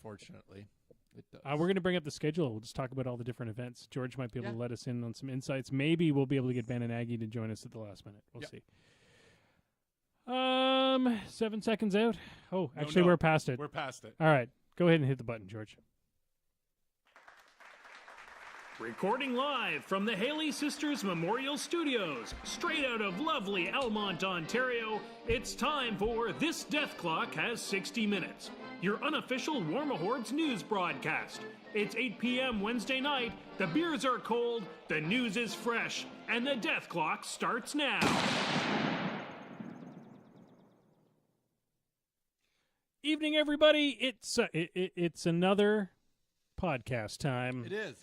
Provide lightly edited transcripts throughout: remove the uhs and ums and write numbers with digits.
Unfortunately, it does. We're going to bring up the schedule. We'll just talk about all the different events. George might be able to let us in on some insights. Maybe we'll be able to get Ben and Aggie to join us at the last minute. We'll see. 7 seconds out. Oh, actually, we're past it. We're past it. All right. Go ahead and hit the button, George. Recording live from the Haley Sisters Memorial Studios, straight out of lovely Almont, Ontario, it's time for This Death Clock Has 60 Minutes, your unofficial War Mahords news broadcast. It's 8 p.m. Wednesday night, the beers are cold, the news is fresh, and the death clock starts now. Evening, everybody. It's another podcast time. It is.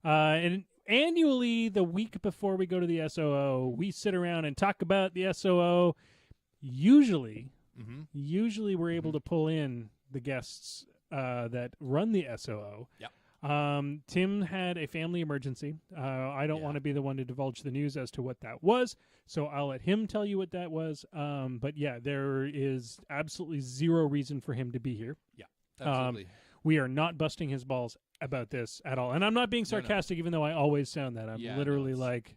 And annually, the week before we go to the SOO, we sit around and talk about the SOO. Usually we're able to pull in the guests that run the SOO. Yep. Tim had a family emergency. I don't want to be the one to divulge the news as to what that was, so I'll let him tell you what that was. But yeah, there is absolutely zero reason for him to be here. Yeah, absolutely. We are not busting his balls about this at all. And I'm not being sarcastic, even though I always sound that. I'm literally like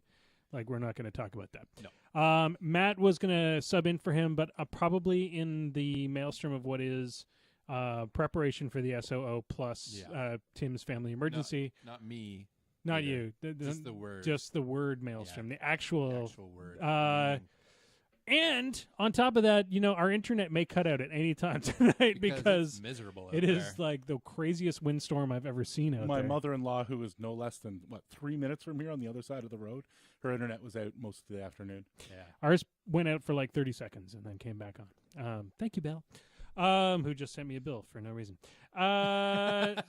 we're not going to talk about that. No. Matt was going to sub in for him, but probably in the maelstrom of what is preparation for the SOO plus Tim's family emergency. Not me. Not either. you. Just the word. Just the word maelstrom. The actual word. And on top of that, our internet may cut out at any time tonight because it's miserable. It is like the craziest windstorm I've ever seen out there. My mother-in-law, who is no less than 3 minutes from here on the other side of the road, her internet was out most of the afternoon. Yeah, ours went out for like 30 seconds and then came back on. Thank you, Belle, who just sent me a bill for no reason.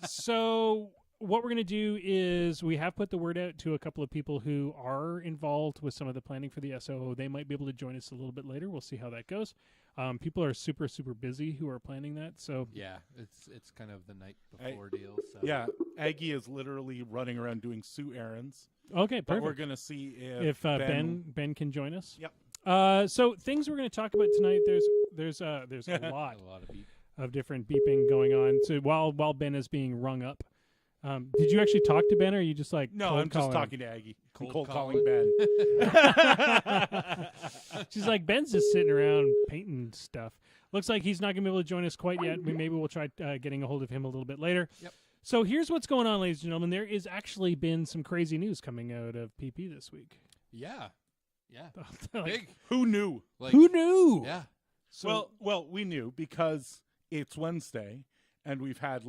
So what we're going to do is we have put the word out to a couple of people who are involved with some of the planning for the SOO. They might be able to join us a little bit later. We'll see how that goes. People are super, super busy who are planning that. So yeah, it's kind of the night before deal. So. Yeah, Aggie is literally running around doing Sue errands. Okay, but perfect. we're going to see if Ben can join us. Yep. So things we're going to talk about tonight. There's a lot of different beeping going on. So while Ben is being rung up. Did you actually talk to Ben, or are you just like no? Cold I'm just talking to Aggie. Cold calling Ben. She's like, Ben's just sitting around painting stuff. Looks like he's not gonna be able to join us quite yet. Maybe we'll try getting a hold of him a little bit later. Yep. So here's what's going on, ladies and gentlemen. There is actually been some crazy news coming out of PP this week. Yeah. Like, who knew? Who knew? Yeah. So, well, we knew because it's Wednesday. And we've had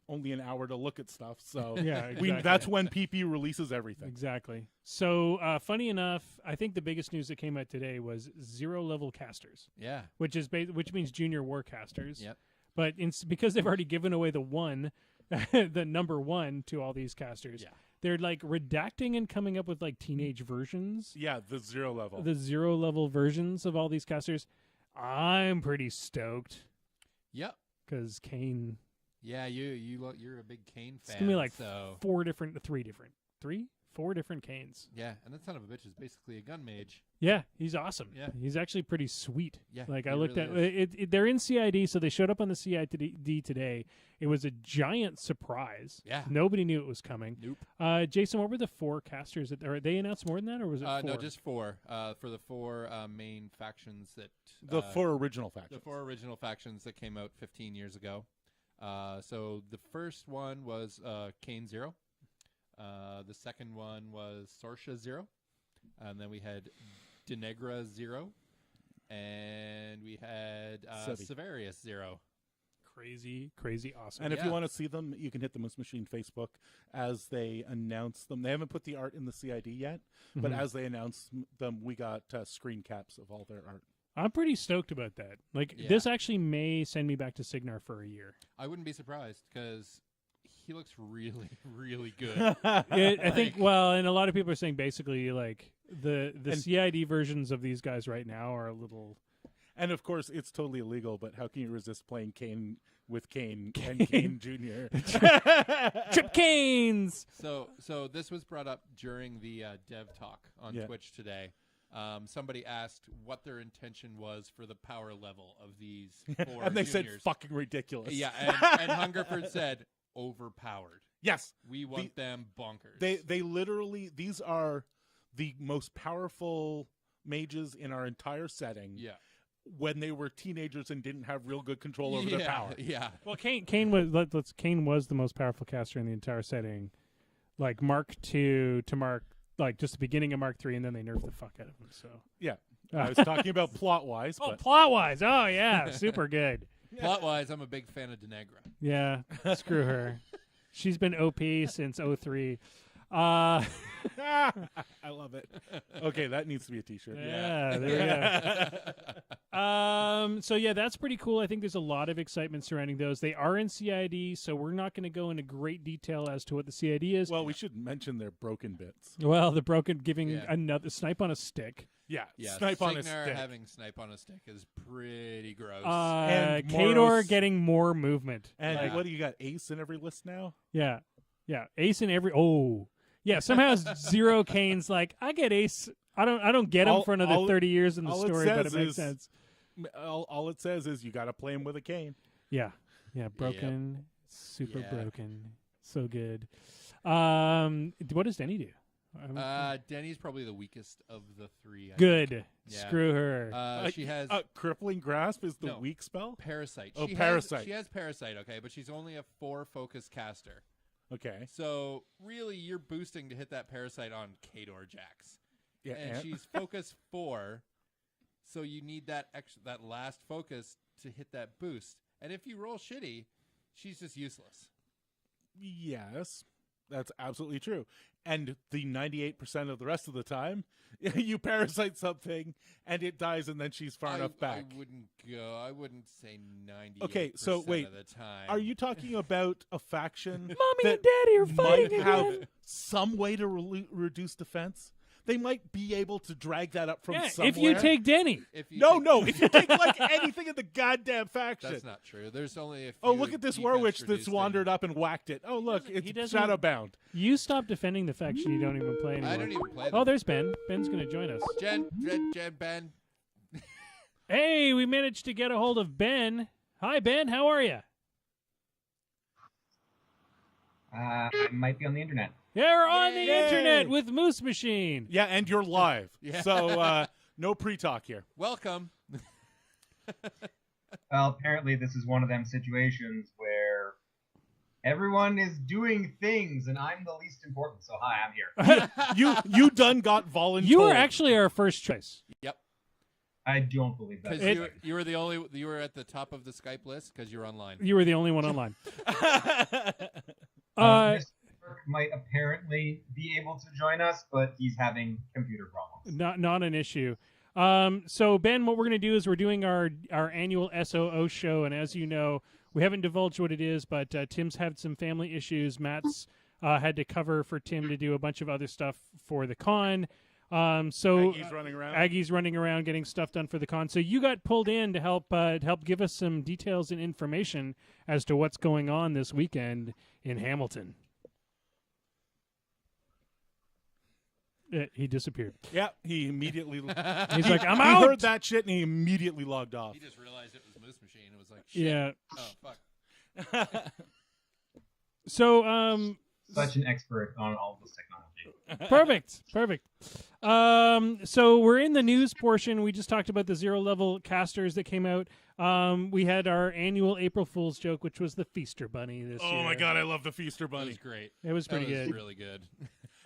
only an hour to look at stuff, so yeah, exactly. That's when PP releases everything. Exactly. So funny enough, I think the biggest news that came out today was 0-level casters. Yeah. Which means junior war casters. Yep. But because they've already given away the number one to all these casters. Yeah. They're redacting and coming up with teenage versions. Yeah, the 0 level. The 0-level versions of all these casters. I'm pretty stoked. Yep. Because Kane. Yeah, you're a big Kane fan. It's gonna be four different Kanes. Yeah, and that son of a bitch is basically a gun mage. Yeah, he's awesome. Yeah, he's actually pretty sweet. Yeah, I looked at it. They're in CID, so they showed up on the CID today. It was a giant surprise. Yeah, nobody knew it was coming. Nope. Jason, what were the 4 casters? They announced more than that, or was it 4? No, just 4. For the 4 main factions that the 4 original factions. The 4 original factions that came out 15 years ago. So the first one was Kane 0. The second one was Sorsha 0. And then we had Denegra 0. And we had Severius 0. Crazy awesome. And if you want to see them, you can hit the Moose Machine Facebook as they announce them. They haven't put the art in the CID yet, but as they announce them, we got screen caps of all their art. I'm pretty stoked about that. This actually may send me back to Signar for a year. I wouldn't be surprised because he looks really, really good. I think, and a lot of people are saying basically the CID versions of these guys right now are a little... And of course, it's totally illegal, but how can you resist playing Kane with Kane and Kane Jr.? Trip Canes! So this was brought up during the dev talk on Twitch today. somebody asked what their intention was for the power level of these four And they juniors. said fucking ridiculous. Yeah, and Hungerford said overpowered. Yes. We want them bonkers. They literally, these are the most powerful mages in our entire setting. Yeah. When they were teenagers and didn't have real good control over their power. Yeah. Well, Kane was the most powerful caster in the entire setting, like Mark II to Mark, like just the beginning of Mark III, and then they nerfed the fuck out of him. So Yeah. I was talking about plot wise. oh, But plot wise, oh yeah, super good. Plot-wise, I'm a big fan of Denegra. Yeah, screw her. She's been OP since 03. I love it. Okay, that needs to be a t-shirt. Yeah, there we go. So yeah, that's pretty cool. I think there's a lot of excitement surrounding those. They are in CID, so we're not going to go into great detail as to what the CID is. Well, we should mention their broken bits. Well, the broken giving Yeah. another snipe on a stick. Yeah, Yeah, snipe on a Signar stick. having snipe on a stick is pretty gross. And Kador Moros- getting more movement. And Yeah. what do you got? Ace in every list now? Yeah. Ace in every. Oh, yeah. Somehow Zero Kane's like, I get Ace. I don't get him for another 30 years in the all it story, but it says makes is- sense. All it says is you got to play him with a cane. Yeah. Broken, super Yeah. broken, so good. What does Denny do? Denny's probably the weakest of the three. I Good. think. Yeah. Screw her. She has Crippling Grasp is the No. weak spell? Parasite. Oh, She Parasite. She has Parasite, okay, but she's only a 4 focus caster. Okay. So really, you're boosting to hit that Parasite on Kador Jax. Yeah, And she's focus 4, so you need that last focus to hit that boost. And if you roll shitty, she's just useless. Yes, that's absolutely true. And the 98% of the rest of the time, you parasite something and it dies, and then she's far enough back. I wouldn't say 98%. Okay, so wait, of the time. Are you talking about a faction Mommy that and Daddy are might fighting have again. some way to reduce defense? They might be able to drag that up from Yeah, somewhere. if you take Denny. If you No, if you take like anything in the goddamn faction. That's not true. There's only a few. Oh, look at this Warwitch that's defense-reducing- wandered up and whacked it. Oh, look, He it's doesn't- Shadowbound. You stop defending the faction you don't even play anymore. I don't even play them. Oh, there's Ben. Ben's going to join us. Jen, Ben. Hey, we managed to get a hold of Ben. Hi, Ben. How are you? I might be on the internet. Yeah, we're on the Yay! internet with Moose Machine. Yeah, and you're live. Yeah. So no pre-talk here. Welcome. Well, apparently this is one of them situations where everyone is doing things and I'm the least important. So hi, I'm here. You done got voluntold. You were actually our first choice. Yep. I don't believe that. Because you were the only. You were at the top of the Skype list because you're online. You were the only one online. Mr. Burke might apparently be able to join us, but he's having computer problems. Not an issue. So Ben, what we're going to do is we're doing our annual SOO show, and as you know, we haven't divulged what it is, but Tim's had some family issues. Matt's had to cover for Tim to do a bunch of other stuff for the con. So Aggie's running around getting stuff done for the con. So you got pulled in to help give us some details and information as to what's going on this weekend in Hamilton. He disappeared. Yeah, he immediately. He's like, I'm he out. heard that shit and he immediately logged off. He just realized it was Moose Machine. It was like, shit. Yeah. Oh fuck. So Such an expert on all this technology. Perfect. So we're in the news portion. We just talked about the 0-level casters that came out. We had our annual April Fool's joke, which was the Feaster Bunny this year. Oh my god, I love the Feaster That Bunny. was great. It was pretty That was good. really good.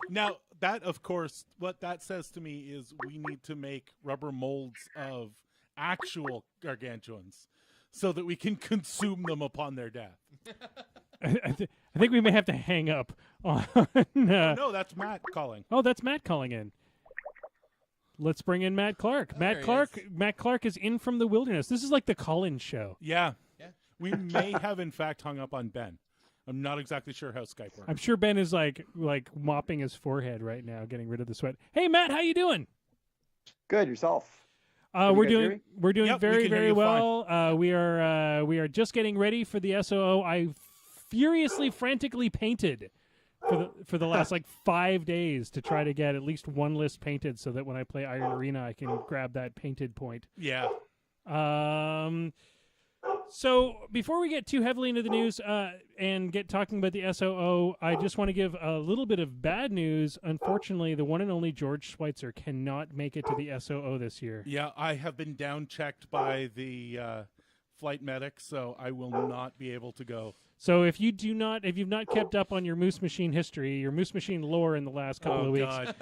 Now, that, of course, what that says to me is we need to make rubber molds of actual gargantuans so that we can consume them upon their death. I think we may have to hang up on. No, that's Matt calling. Oh, that's Matt calling in. Let's bring in Matt Clark. Oh, there Matt Clark is in from the wilderness. This is like the call-in show. Yeah. Yeah. We may have, in fact, hung up on Ben. I'm not exactly sure how Skype works. I'm sure Ben is like mopping his forehead right now, getting rid of the sweat. Hey, Matt, how you doing? Good, yourself. We're you guys hear doing me? Yep, we very can hear very you well. We are just getting ready for the SOO. I furiously frantically painted for the last like 5 days to try to get at least one list painted, so that when I play Iron Arena, I can grab that painted point. Yeah. So before we get too heavily into the news and get talking about the SOO, I just want to give a little bit of bad news. Unfortunately, the one and only George Schweitzer cannot make it to the SOO this year. Yeah, I have been down checked by the flight medic, so I will not be able to go. So if you've not kept up on your Moose Machine history, your Moose Machine lore in the last couple of weeks,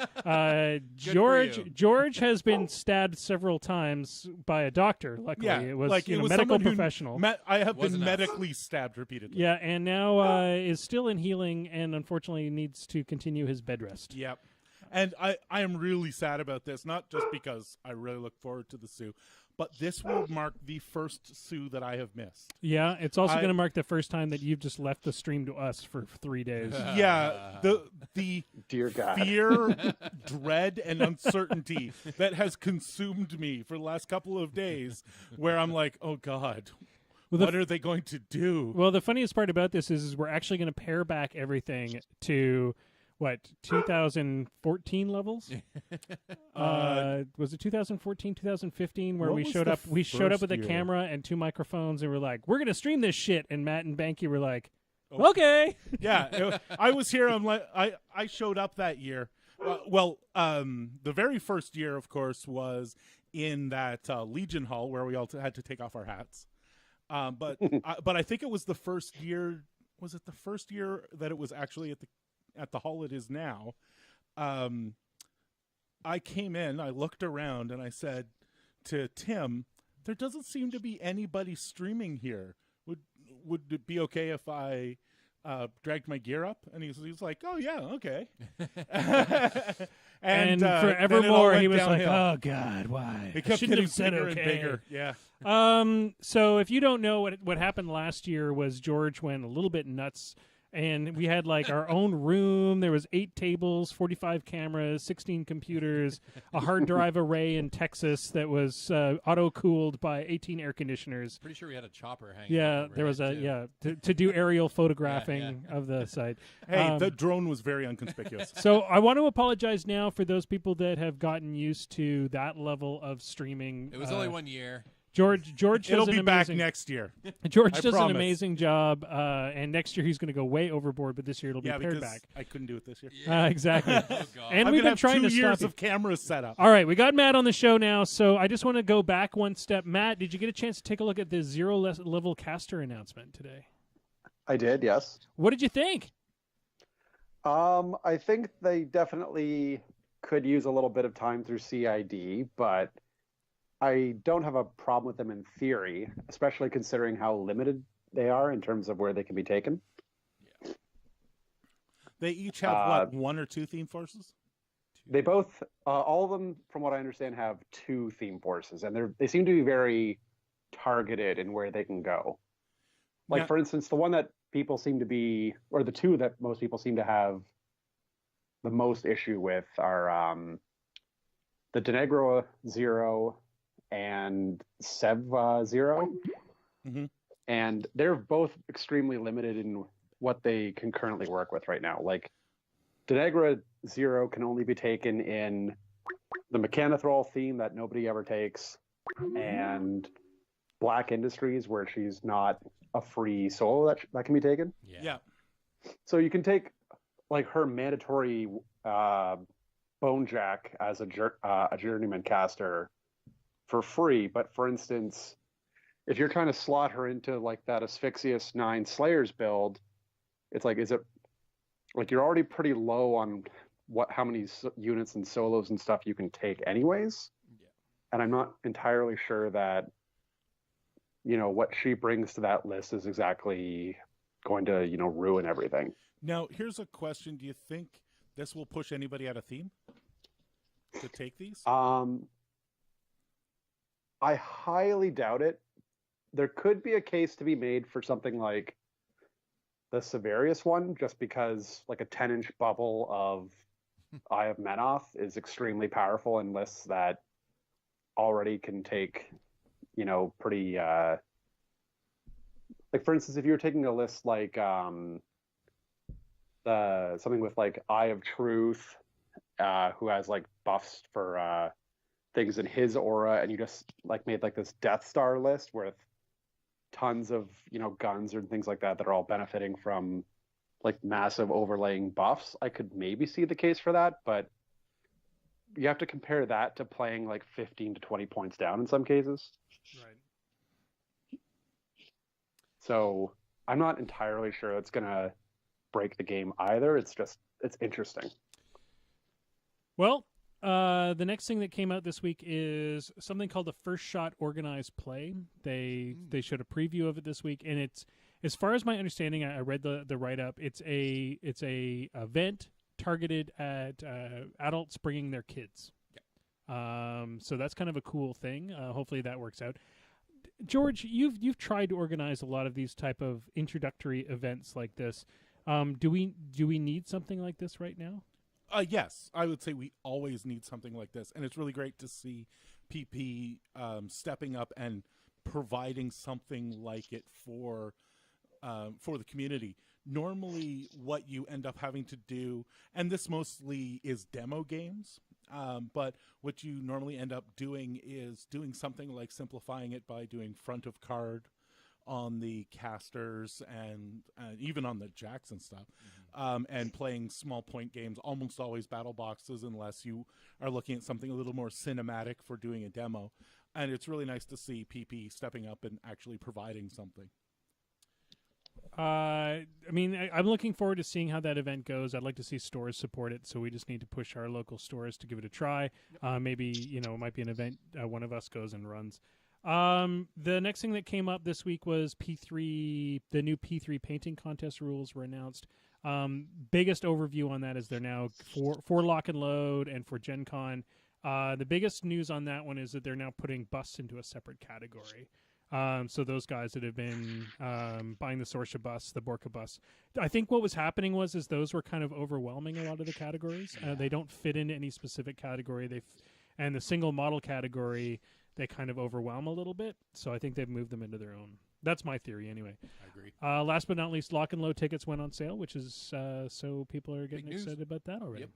George has been stabbed several times by a doctor. Luckily, Yeah, it was like a it was medical someone who professional. I have Wasn't been us. medically stabbed repeatedly. Yeah, and now is still in healing, and unfortunately needs to continue his bed rest. Yep. And I am really sad about this, not just because I really look forward to the SOO, but this will mark the first SOO that I have missed. Yeah, it's also going to mark the first time that you've just left the stream to us for 3 days. Yeah, the Dear God. fear, dread, and uncertainty that has consumed me for the last couple of days, where I'm like, oh God, what are they going to do? Well, the funniest part about this is we're actually going to pare back everything to 2014 levels? Was it 2014, 2015 where What we was showed the up? We showed up first with a year? camera and 2 microphones, and we're like, "We're gonna stream this shit." And Matt and Banky were like, "Okay." Yeah, I was here. I'm like, I showed up that year. The very first year, of course, was in that Legion Hall where we all had to take off our hats. But I think it was the first year. Was it the first year that it was actually at the hall it is now? I came in, I looked around, and I said to Tim, "There doesn't seem to be anybody streaming here. Would it be okay if I dragged my gear up?" And he's like, "Oh yeah, okay." And then it all forevermore, went he was downhill. like, "Oh God, why?" It I kept shouldn't getting have said bigger okay. and bigger. Yeah. So if you don't know what happened last year was George went a little bit nuts, and we had like our own room. There was 8 tables, 45 cameras, 16 computers, a hard drive array in Texas that was auto cooled by 18 air conditioners. Pretty sure we had a chopper hanging. Yeah, there was to do aerial photographing of the site. Hey, the drone was very inconspicuous. So I want to apologize now for those people that have gotten used to that level of streaming. It was only 1 year. George It'll does be an back amazing, next year. George I does an promise. amazing job, and next year he's going to go way overboard, but this year it'll be Yeah, pared because back. I couldn't do it this year. Exactly. Oh, God. And I'm we've gonna been have trying 2 to years stop you. of cameras set up. All right, we got Matt on the show now, so I just want to go back one step. Matt, did you get a chance to take a look at the level caster announcement today? I did, yes. What did you think? I think they definitely could use a little bit of time through CID, but I don't have a problem with them in theory, especially considering how limited they are in terms of where they can be taken. They each have, 1 or 2 theme forces? They both, all of them, from what I understand, have 2 theme forces, and they seem to be very targeted in where they can go. Like, Yeah. for instance, the one that people seem to be, or the 2 that most people seem to have the most issue with are the Denegro Zero and Sev Zero. Mhm. And they're both extremely limited in what they can currently work with right now. Like, Denegra Zero can only be taken in the Mechanothrall theme that nobody ever takes, and Black Industries, where she's not a free solo that can be taken. Yeah. So you can take like her mandatory Bonejack as a journeyman caster for free, but for instance, if you're trying to slot her into like that Asphyxious 9 Slayers build, it's like, is it like you're already pretty low on how many units and solos and stuff you can take anyways? Yeah. And I'm not entirely sure that, you know, what she brings to that list is exactly going to, you know, ruin everything. Now, here's a question. Do you think this will push anybody out of theme to take these? I highly doubt it. There could be a case to be made for something like the Severius one, just because like a 10-inch bubble of Eye of Menoth is extremely powerful in lists that already can take, you know, pretty like for instance, if you were taking a list like something with like Eye of Truth, who has like buffs for things in his aura, and you just like made like this Death Star list with tons of guns and things like that that are all benefiting from like massive overlaying buffs. I could maybe see the case for that, but you have to compare that to playing like 15 to 20 points down in some cases. Right. So I'm not entirely sure it's gonna break the game either. It's interesting. Well, the next thing that came out this week is something called the First Shot Organized Play. They showed a preview of it this week, and it's, as far as my understanding, I read the write up. It's a event targeted at adults bringing their kids. So that's kind of a cool thing. Hopefully that works out. George, you've tried to organize a lot of these type of introductory events like this. Do we need something like this right now? Yes, I would say we always need something like this, and it's really great to see PP stepping up and providing something like it for the community. Normally, what you end up having to do, and this mostly is demo games, but what you normally end up doing is doing something like simplifying it by doing front of card on the casters and even on the jacks and stuff, and playing small point games, almost always battle boxes, unless you are looking at something a little more cinematic for doing a demo. And it's really nice to see PP stepping up and actually providing something. I mean, I'm looking forward to seeing how that event goes. I'd like to see stores support it, so we just need to push our local stores to give it a try. Maybe, it might be an event one of us goes and runs. The next thing that came up this week was P3. The new P3 painting contest rules were announced. Biggest overview on that is they're now for Lock and Load and for Gen Con. The biggest news on that one is that they're now putting busts into a separate category. So those guys that have been buying the Sorsha bus, the Borka bus, I think what was happening was those were kind of overwhelming a lot of the categories. They don't fit into any specific category. And the single model category, they kind of overwhelm a little bit. So I think they've moved them into their own. That's my theory anyway. I agree. Last but not least, Lock and Load tickets went on sale, which is so people are getting excited about that already. Yep.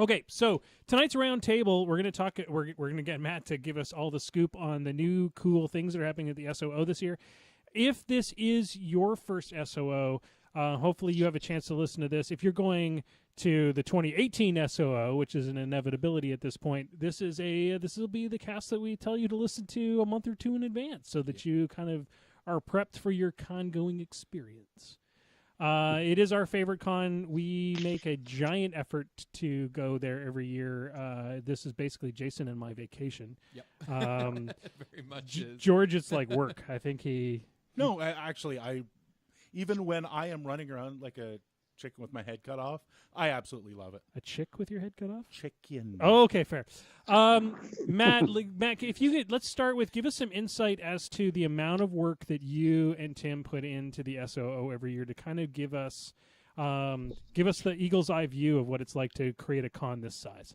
Okay, so tonight's round table, we're going to talk. We're going to get Matt to give us all the scoop on the new cool things that are happening at the SOO this year. If this is your first SOO, hopefully you have a chance to listen to this. If you're going to the 2018 SOO, which is an inevitability at this point, this will be the cast that we tell you to listen to a month or two in advance, so that you kind of are prepped for your con-going experience. It is our favorite con. We make a giant effort to go there every year. This is basically Jason and my vacation. Yep. Very much is. George, it's like work. I think he... No, actually, even when I am running around like a chicken with my head cut off, I absolutely love it. A chick with your head cut off? Chicken. Oh, okay, fair. Matt, if you could, let's start with, give us some insight as to the amount of work that you and Tim put into the SOO every year to kind of give us the eagle's eye view of what it's like to create a con this size.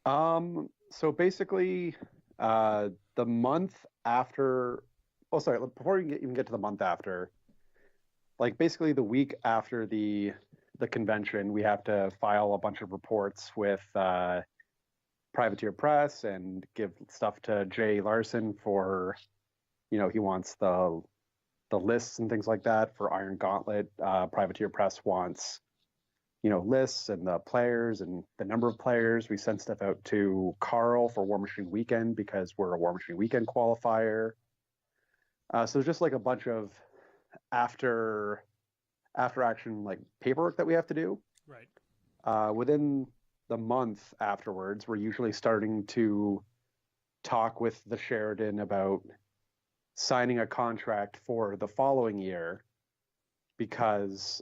So basically, the month after. Oh, sorry. Before we even get to the month after, like basically the week after the convention, we have to file a bunch of reports with Privateer Press and give stuff to Jay Larson for, he wants the lists and things like that for Iron Gauntlet. Privateer Press wants, lists and the players and the number of players. We send stuff out to Carl for War Machine Weekend because we're a War Machine Weekend qualifier. So there's just like a bunch of after action like paperwork that we have to do. Right. Within the month afterwards, we're usually starting to talk with the Sheridan about signing a contract for the following year because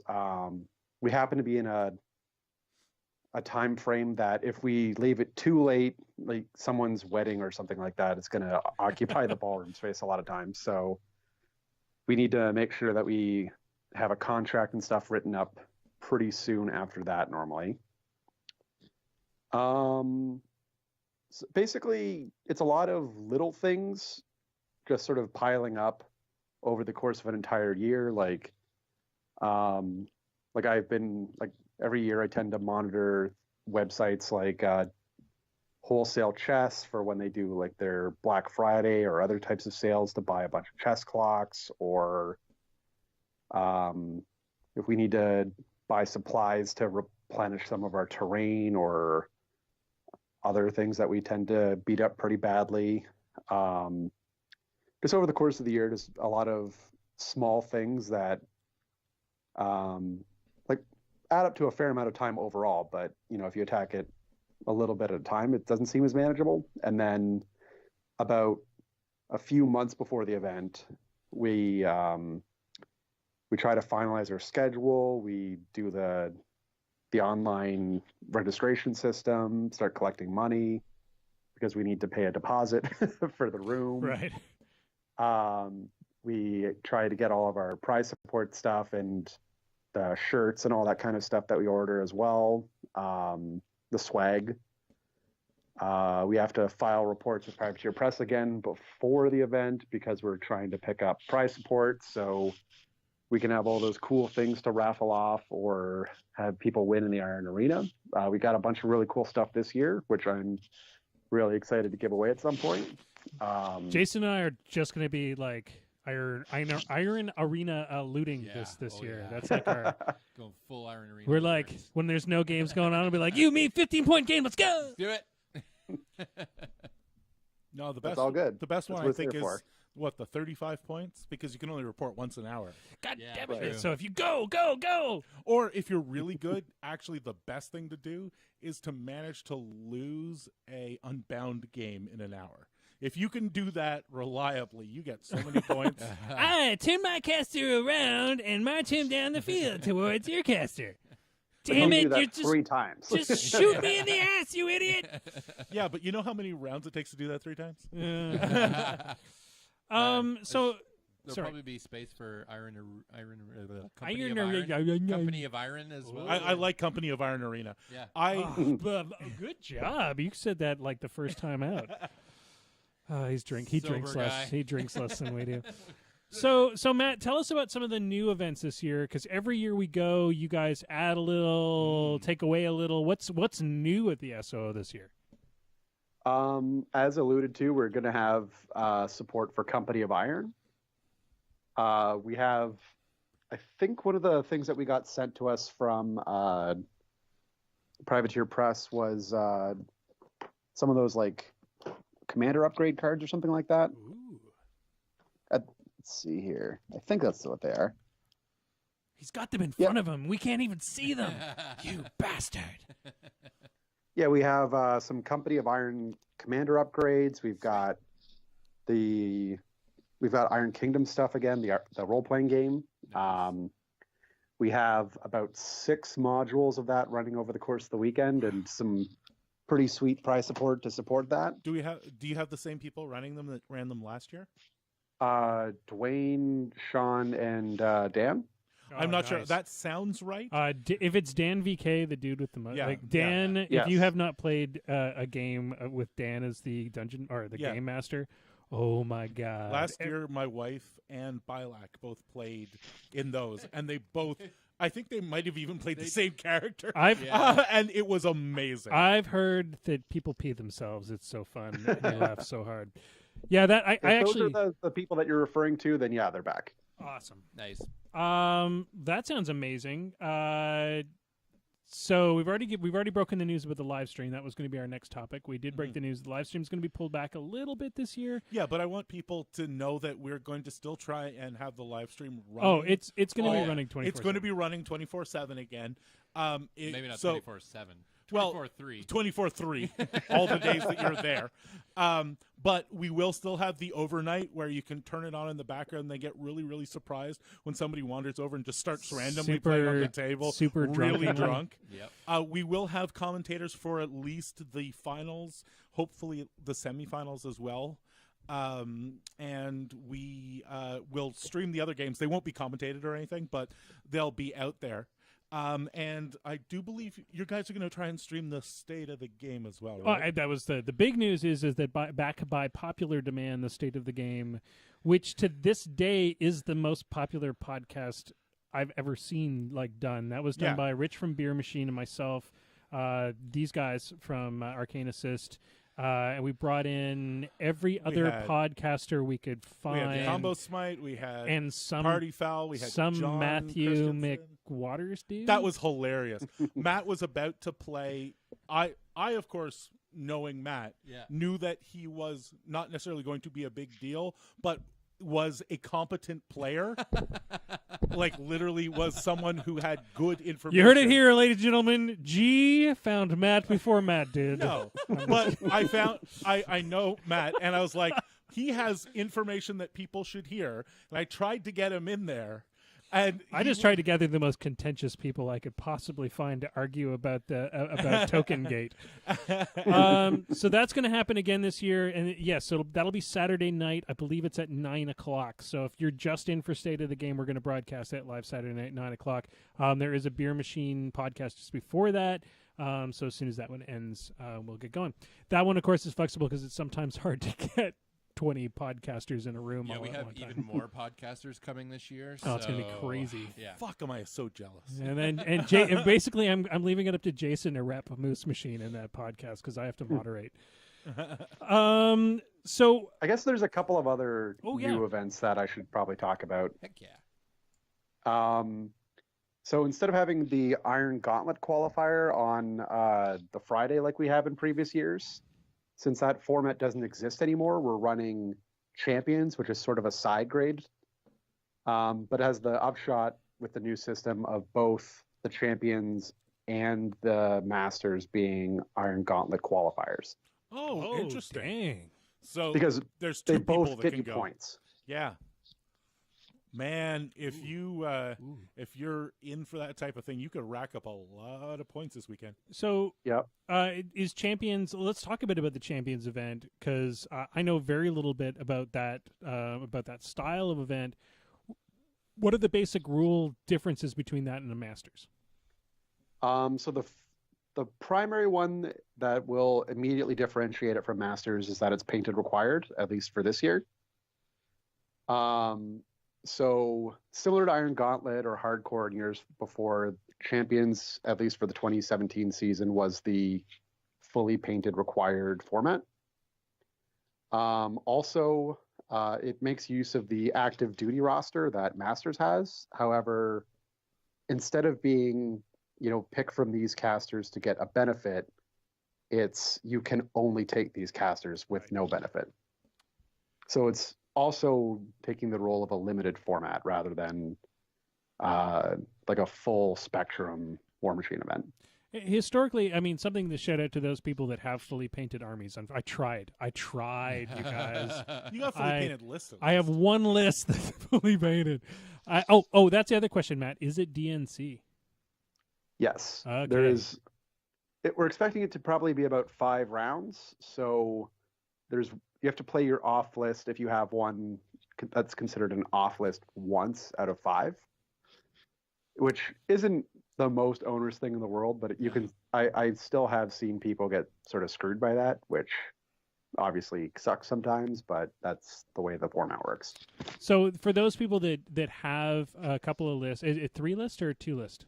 we happen to be in a time frame that if we leave it too late, like someone's wedding or something like that, it's going to occupy the ballroom space a lot of times. So we need to make sure that we have a contract and stuff written up pretty soon after that normally. So basically, it's a lot of little things just sort of piling up over the course of an entire year. Like like I've been like every year I tend to monitor websites like Wholesale Chess for when they do like their Black Friday or other types of sales to buy a bunch of chess clocks, or if we need to buy supplies to replenish some of our terrain or other things that we tend to beat up pretty badly. Just over the course of the year, there's a lot of small things that like add up to a fair amount of time overall. But if you attack it a little bit at a time, it doesn't seem as manageable. And then about a few months before the event, we try to finalize our schedule. We do the online registration system, start collecting money because we need to pay a deposit for the room. Right. We try to get all of our prize support stuff and the shirts and all that kind of stuff that we order as well. The swag. We have to file reports with Privateer Press again before the event because we're trying to pick up prize support. So we can have all those cool things to raffle off or have people win in the Iron Arena. We got a bunch of really cool stuff this year, which I'm really excited to give away at some point. Jason and I are just going to be like Iron Arena looting this year. Yeah. That's like our Going full Iron Arena. we're like nerds. when there's no games going on, we'll be like, you, me, 15-point game, let's go. Do it. No, the That's best. all good. The best That's one what I it's think there is for. what, the 35 points, because you can only report once an hour. God Yeah, damn it. true. So if you go. Or if you're really good, actually the best thing to do is to manage to lose a unbound game in an hour. If you can do that reliably, you get so many points. I turn my caster around and march him down the field towards your caster. But Damn you it, do that you're just 3 times. just shoot me in the ass, you idiot. Yeah, but you know how many rounds it takes to do that 3 times? So There'll sorry. probably be space for Company of Iron as well. I like Company of Iron Arena. Yeah. Good job. You said that like the first time out. He drinks Sober less. guy. He drinks less than we do. So Matt, tell us about some of the new events this year, because every year we go, you guys add a little, take away a little. What's new at the SOO this year? As alluded to, we're going to have support for Company of Iron. We have, I think one of the things that we got sent to us from Privateer Press was some of those like commander upgrade cards or something like that. Ooh. Let's see here. I think that's what they are. He's got them in front of him. We can't even see them. You bastard. Yeah, we have some Company of Iron commander upgrades. We've got Iron Kingdom stuff again, the role playing game. We have about 6 modules of that running over the course of the weekend, and some pretty sweet prize support to support that. Do you have the same people running them that ran them last year? Dwayne, Sean, and Dan. I'm not sure. nice. That sounds right. If it's Dan VK, the dude with the Yeah, like Dan, if Yes. you have not played a game with Dan as the dungeon or the game master, oh my god! Last year, my wife and Bilak both played in those, and they both. I think they might have even played the same character. And it was amazing. I've heard that people pee themselves. It's so fun. They laugh so hard. Yeah, that I If actually those are the people that you're referring to, then yeah, they're back. awesome. Nice. That sounds amazing. So we've already broken the news about the live stream. That was going to be our next topic. We did break the news. The live stream is going to be pulled back a little bit this year. Yeah, but I want people to know that we're going to still try and have the live stream running. Oh, it's going to be running 24/7. It's going to be running 24/7 again. Maybe not 24/7. Well, 24/3. 24/3, all the days that you're there. But we will still have the overnight where you can turn it on in the background and they get really, really surprised when somebody wanders over and just starts randomly playing on the table. super really drunkenly. drunk. Yep. We will have commentators for at least the finals, hopefully the semifinals as well. And we will stream the other games. They won't be commentated or anything, but they'll be out there. And I do believe you guys are going to try and stream the state of the game as well, right? That was the big news is that by popular demand, the state of the game, which to this day is the most popular podcast I've ever seen done. That was done by Rich from Beer Machine and myself. These guys from Arcane Assist. And we brought in every other podcaster we could find. We had Combo Smite. We had and some Party Foul. We had some John Matthew Christensen. McWaters dude. That was hilarious. Matt was about to play. I of course, knowing Matt, knew that he was not necessarily going to be a big deal, but was a competent player. Literally was someone who had good information. You heard it here, ladies and gentlemen. G found Matt before Matt did. No, but I know Matt, and I was like, he has information that people should hear, and I tried to get him in there. And I just tried to gather the most contentious people I could possibly find to argue about about Token Gate. So that's going to happen again this year, and yes, that'll be Saturday night. I believe it's at 9:00. So if you're just in for State of the Game, we're going to broadcast that live Saturday night at 9:00. There is a Beer Machine podcast just before that. So as soon as that one ends, we'll get going. That one, of course, is flexible because it's sometimes hard to get 20 podcasters in a room. Yeah, all we at have one time. even more podcasters coming this year. Oh, it's gonna be crazy. Yeah. Fuck, am I so jealous? And then and basically, I'm leaving it up to Jason to rep Moose Machine in that podcast because I have to moderate. So I guess there's a couple of other new events that I should probably talk about. Heck yeah. So instead of having the Iron Gauntlet qualifier on the Friday like we have in previous years, since that format doesn't exist anymore, we're running Champions, which is sort of a side grade, but has the upshot with the new system of both the Champions and the Masters being Iron Gauntlet qualifiers. Oh, interesting. Dang. So because there's they two people both that get can you go. points. Yeah. Man, if if you're in for that type of thing, you could rack up a lot of points this weekend. So, Yep. Is Champions? Let's talk a bit about the Champions event because I know very little bit about that style of event. What are the basic rule differences between that and the Masters? So the primary one that will immediately differentiate it from Masters is that it's painted required, at least for this year. So similar to Iron Gauntlet or Hardcore in years before, Champions, at least for the 2017 season, was the fully painted required format. Also, it makes use of the active duty roster that Masters has. However, instead of being, pick from these casters to get a benefit, it's you can only take these casters with no benefit. So it's also taking the role of a limited format rather than like a full spectrum War Machine event. Historically, I mean, something to shout out to those people that have fully painted armies. I tried, you guys. You got fully painted lists. I have one list that's fully painted. That's the other question, Matt. Is it DNC? Yes. Okay. There is. We're expecting it to probably be about 5 rounds. So you have to play your off list if you have one that's considered an off list once out of 5, which isn't the most onerous thing in the world, but you can. I still have seen people get sort of screwed by that, which obviously sucks sometimes, but that's the way the format works. So for those people that have a couple of lists, is it 3 list or 2 list?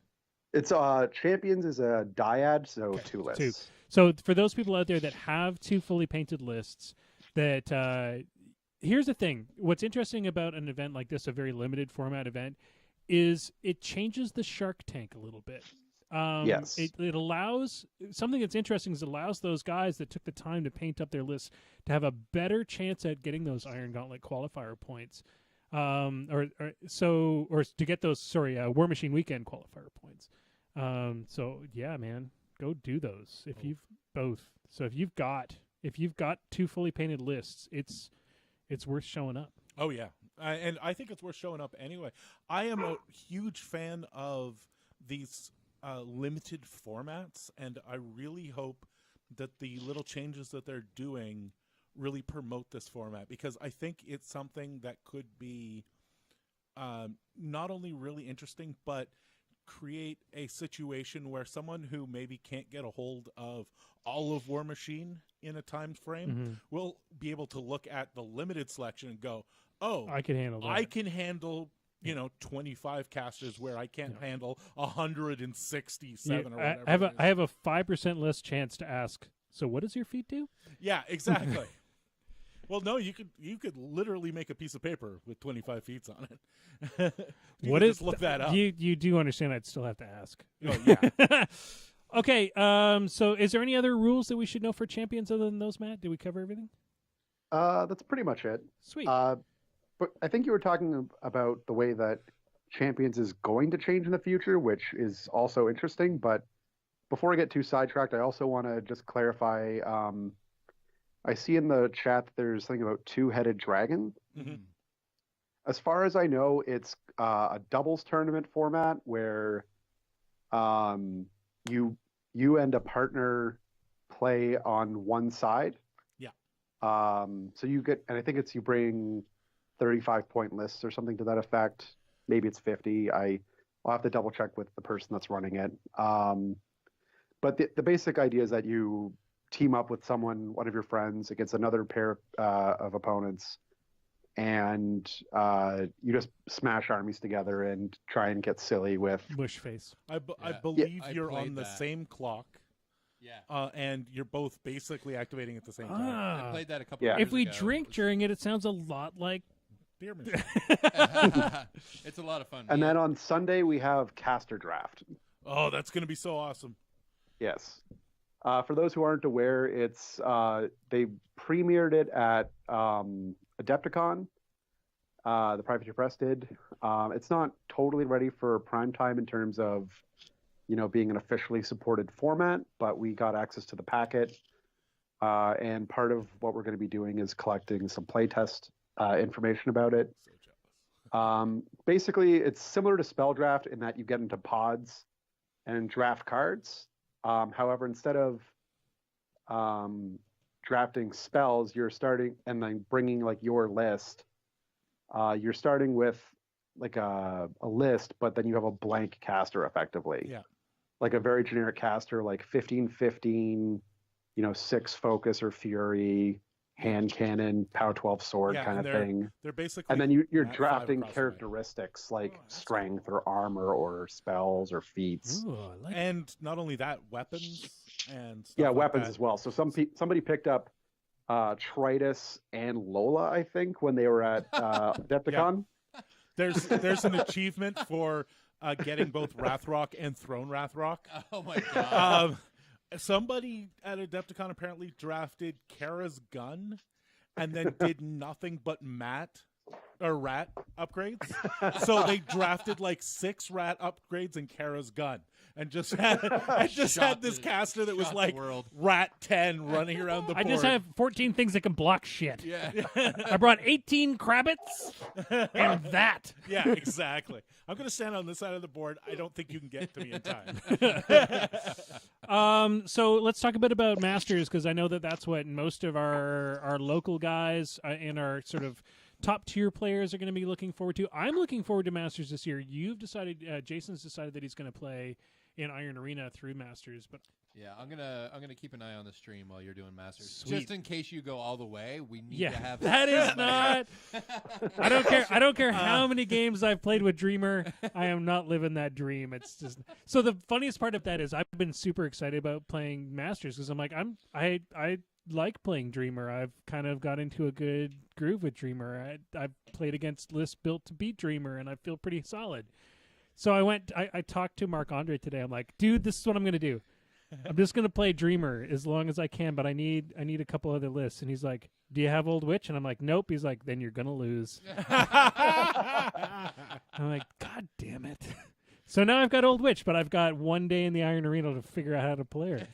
It's Champions is a dyad, so Okay, 2 lists. 2. So for those people out there that have 2 fully painted lists, that here's the thing. What's interesting about an event like this, a very limited format event, is it changes the shark tank a little bit. Yes. It allows something that's interesting is it allows those guys that took the time to paint up their lists to have a better chance at getting those Iron Gauntlet qualifier points, or to get those War Machine Weekend qualifier points. So yeah, man, go do those if you've both. So if you've got 2 fully painted lists, it's worth showing up. Oh yeah, and I think it's worth showing up anyway. I am a huge fan of these limited formats, and I really hope that the little changes that they're doing really promote this format, because I think it's something that could be not only really interesting, but create a situation where someone who maybe can't get a hold of all of War Machine in a time frame will be able to look at the limited selection and go, oh, I can handle that. I can handle 25 casters where I can't handle 167 or whatever. I have a 5% less chance to ask. So what does your feet do? Yeah, exactly. Well, no, you could literally make a piece of paper with 25 feet on it. Just look that up? You do understand I'd still have to ask. Oh, yeah. Okay, so is there any other rules that we should know for champions other than those, Matt? Did we cover everything? That's pretty much it. Sweet. But I think you were talking about the way that champions is going to change in the future, which is also interesting. But before I get too sidetracked, I also want to just clarify. I see in the chat that there's something about two-headed dragon. Mm-hmm. As far as I know, it's a doubles tournament format where you and a partner play on one side. Yeah. So you get, and I think you bring 35-point lists or something to that effect. Maybe it's 50. I'll have to double check with the person that's running it. But the basic idea is that you team up with one of your friends against another pair of opponents, and you just smash armies together and try and get silly with Bush face. I believe I you're played on the that. same clock. Yeah. And you're both basically activating at the same time. I played that a couple Yeah. years If we ago. drink during it, it sounds a lot like. Beer machine. It's a lot of fun. And then on Sunday we have caster draft. Oh, that's going to be so awesome. Yes. For those who aren't aware, it's they premiered it at Adepticon. The Privateer Press did. It's not totally ready for prime time in terms of, being an officially supported format, but we got access to the packet. And part of what we're going to be doing is collecting some playtest information about it. So jealous. Basically, it's similar to Spell Draft in that you get into pods and draft cards. However, instead of drafting spells, you're starting and then bringing like your list. You're starting with like a list, but then you have a blank caster effectively. Yeah. Like a very generic caster, like 15-15, 6 focus or fury, hand cannon, power 12 sword Yeah, kind of and they're- thing. They're basically. And then you're at 5 drafting across the way. characteristics like Oh, that's strength or armor or spells or feats. Ooh, I like And not only that, weapons and stuff Yeah, like weapons that. as well. So somebody picked up Tritus and Lola, I think, when they were at Adepticon. There's an achievement for getting both Wrathrock and Throne Wrathrock. Oh my god. Somebody at Adepticon apparently drafted Kara's gun and then did nothing but rat upgrades. So they drafted like 6 rat upgrades and Kara's gun. And just had this caster that was shot the like world. rat 10 running around the I board. just have 14 things that can block shit. Yeah. I brought 18 Krabbits and that. Yeah, exactly. I'm going to stand on this side of the board. I don't think you can get to me in time. So let's talk a bit about Masters, because I know that that's what most of our local guys and our sort of top tier players are going to be looking forward to. I'm looking forward to Masters this year. You've decided, Jason's decided that he's going to play in Iron Arena through Masters, but Yeah, I'm gonna keep an eye on the stream while you're doing Masters, Sweet. just in case you go all the way. We need yeah, to have that is not. I don't care. I don't care Uh. how many games I've played with Dreamer. I am not living that dream. It's just so. The funniest part of that is I've been super excited about playing Masters because I'm like I like playing Dreamer. I've kind of got into a good groove with Dreamer. I've played against lists built to beat Dreamer, and I feel pretty solid. So I talked to Marc Andre today. I'm like, dude, this is what I'm gonna do. I'm just gonna play Dreamer as long as I can, but I need a couple other lists. And he's like, do you have Old Witch? And I'm like, nope. He's like, then you're gonna lose. I'm like, God damn it. So now I've got Old Witch, but I've got one day in the Iron Arena to figure out how to play her.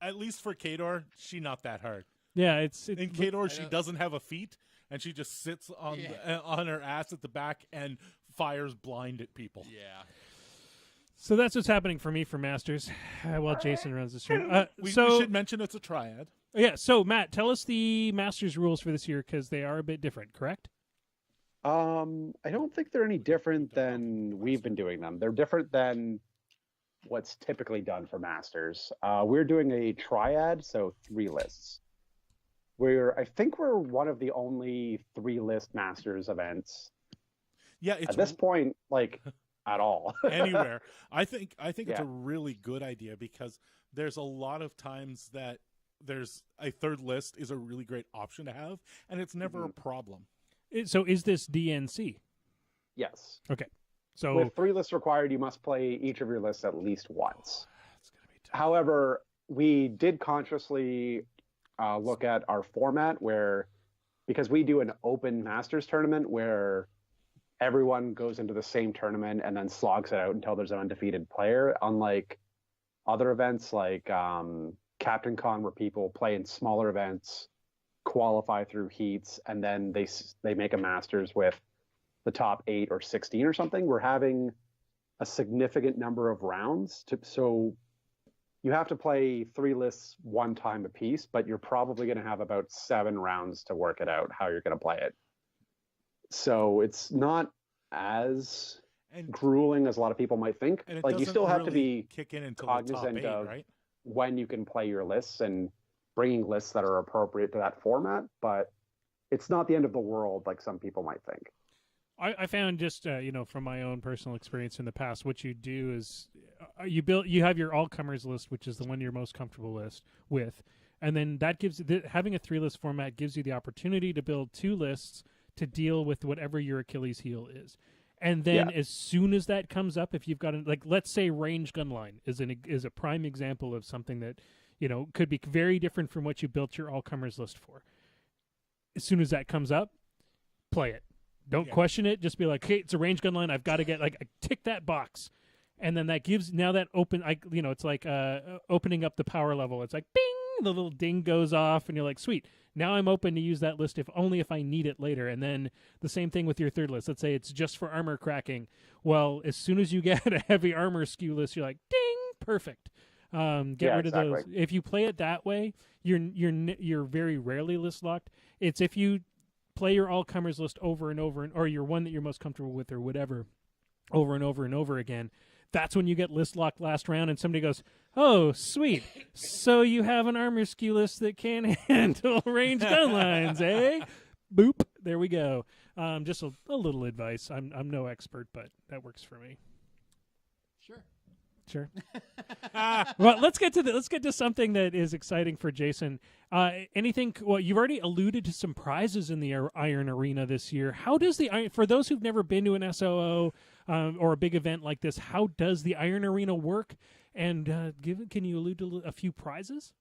At least for Kador, she not that hard. Yeah, In Kador, she doesn't have a feat, and she just sits on on her ass at the back and fires blind at people. Yeah. so that's what's happening for me for Masters while Jason runs the stream. We So should mention it's a triad. yeah, so Matt, tell us the Masters rules for this year because they are a bit different, correct? I don't think they're any different than we've been doing them. They're different than what's typically done for Masters. We're doing a triad, so 3 lists. I think we're one of the only 3 list Masters events Yeah, it's At this point, like at all. anywhere. I think it's Yeah. a really good idea because there's a lot of times that there's a third list is a really great option to have, and it's never a problem. So is this DNC? Yes. Okay. So With 3 lists required, you must play each of your lists at least once. it's gonna be tough. However, we did consciously look at our format where, because we do an open Masters tournament where everyone goes into the same tournament and then slogs it out until there's an undefeated player, unlike other events like Captain Con, where people play in smaller events, qualify through heats, and then they make a Masters with the top 8 or 16 or something. We're having a significant number of rounds, so you have to play 3 lists one time a piece, but you're probably going to have about 7 rounds to work it out how you're going to play it. So it's not as grueling as a lot of people might think. And it like, you doesn't still have to really be kick in until the top cognizant 8, of right? when you can play your lists and bringing lists that are appropriate to that format, but it's not the end of the world like some people might think. I found just from my own personal experience in the past, what you do is you have your all comers list, which is the one you're most comfortable with, and then that gives having a 3 list format gives you the opportunity to build 2 lists to deal with whatever your Achilles heel is. And then as soon as that comes up, if you've got let's say range gun line is a prime example of something that could be very different from what you built your all comers list for. As soon as that comes up, play it. Don't question it. Just be like, hey, it's a range gun line. I've got to get tick that box, and then that gives that open. It's like opening up the power level. It's like bing, the little ding goes off, and you're like, sweet. Now I'm open to use that list if I need it later. And then the same thing with your third list. Let's say it's just for armor cracking. Well, as soon as you get a heavy armor skew list, you're like, ding, perfect. Get rid of those. If you play it that way, you're very rarely list locked. It's if you play your all comers list over and over, or your one that you're most comfortable with, or whatever, over and over and over again. That's when you get list locked last round, and somebody goes, "Oh, sweet! So you have an armor skew list that can handle range gun lines, eh?" Boop. There we go. Just a little advice. I'm no expert, but that works for me. Sure. Well, let's get to something that is exciting for Jason. Anything? Well, you've already alluded to some prizes in the Iron Arena this year. How does the Iron? For those who've never been to an SOO or a big event like this, how does the Iron Arena work? And can you allude to a few prizes?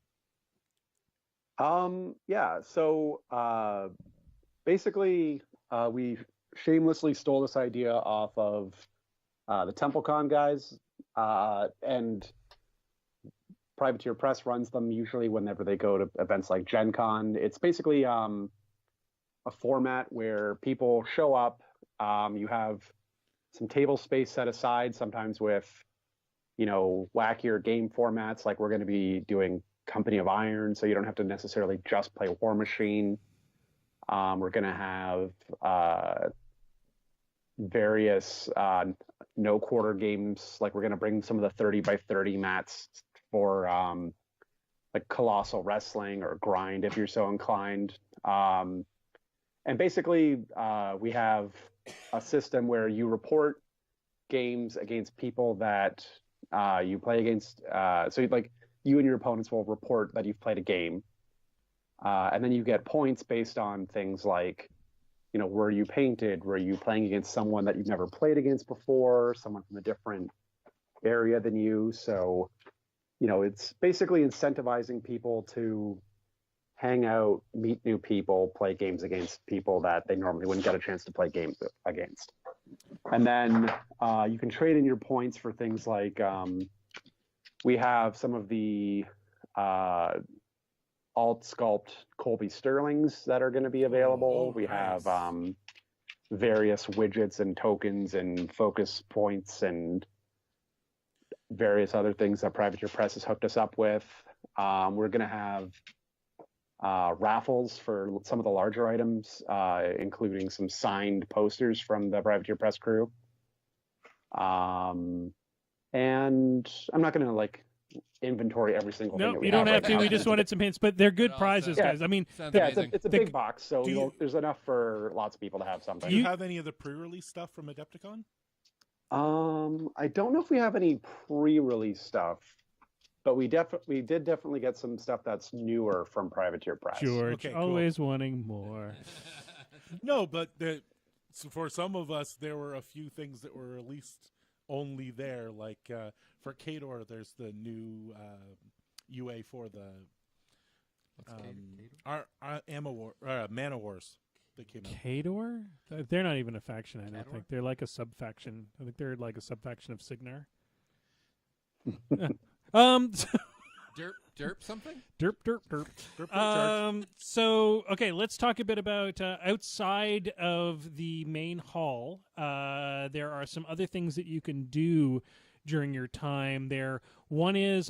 Yeah. So basically, we shamelessly stole this idea off of the TempleCon guys. And Privateer Press runs them usually whenever they go to events like Gen Con. It's basically a format where people show up. You have some table space set aside, sometimes with, wackier game formats, like we're going to be doing Company of Iron, so you don't have to necessarily just play War Machine. We're going to have various no quarter games, like we're going to bring some of the 30 by 30 mats for like Colossal Wrestling or Grind if you're so inclined. And basically we have a system where you report games against people that you play against. So like you and your opponents will report that you've played a game, and then you get points based on things like, were you painted? Were you playing against someone that you've never played against before? Someone from a different area than you? So, it's basically incentivizing people to hang out, meet new people, play games against people that they normally wouldn't get a chance to play games against. And then you can trade in your points for things like we have some of the alt sculpt Colby Sterlings that are going to be available. We have various widgets and tokens and focus points and various other things that Privateer Press has hooked us up with. We're going to have raffles for some of the larger items, including some signed posters from the Privateer Press crew. And I'm not going to inventory every single thing. No, that we you don't have right to. now. We just wanted some hints, but they're good It all prizes, sounds- guys. I mean, Sounds Yeah, amazing. it's a big box, so Do you- there's enough for lots of people to have something. Do you have any of the pre-release stuff from Adepticon? I don't know if we have any pre-release stuff, but we did definitely get some stuff that's newer from Privateer Press. George, Okay, cool. always wanting more. No, but so for some of us, there were a few things that were released only there. Like for Kador, there's the new UA for the Mana Wars that came out. Kador? They're not even a faction, I don't think. They're like a sub-faction. I think they're like a sub-faction of Signar. Derp something? Derp. So, okay, let's talk a bit about outside of the main hall. There are some other things that you can do during your time there. One is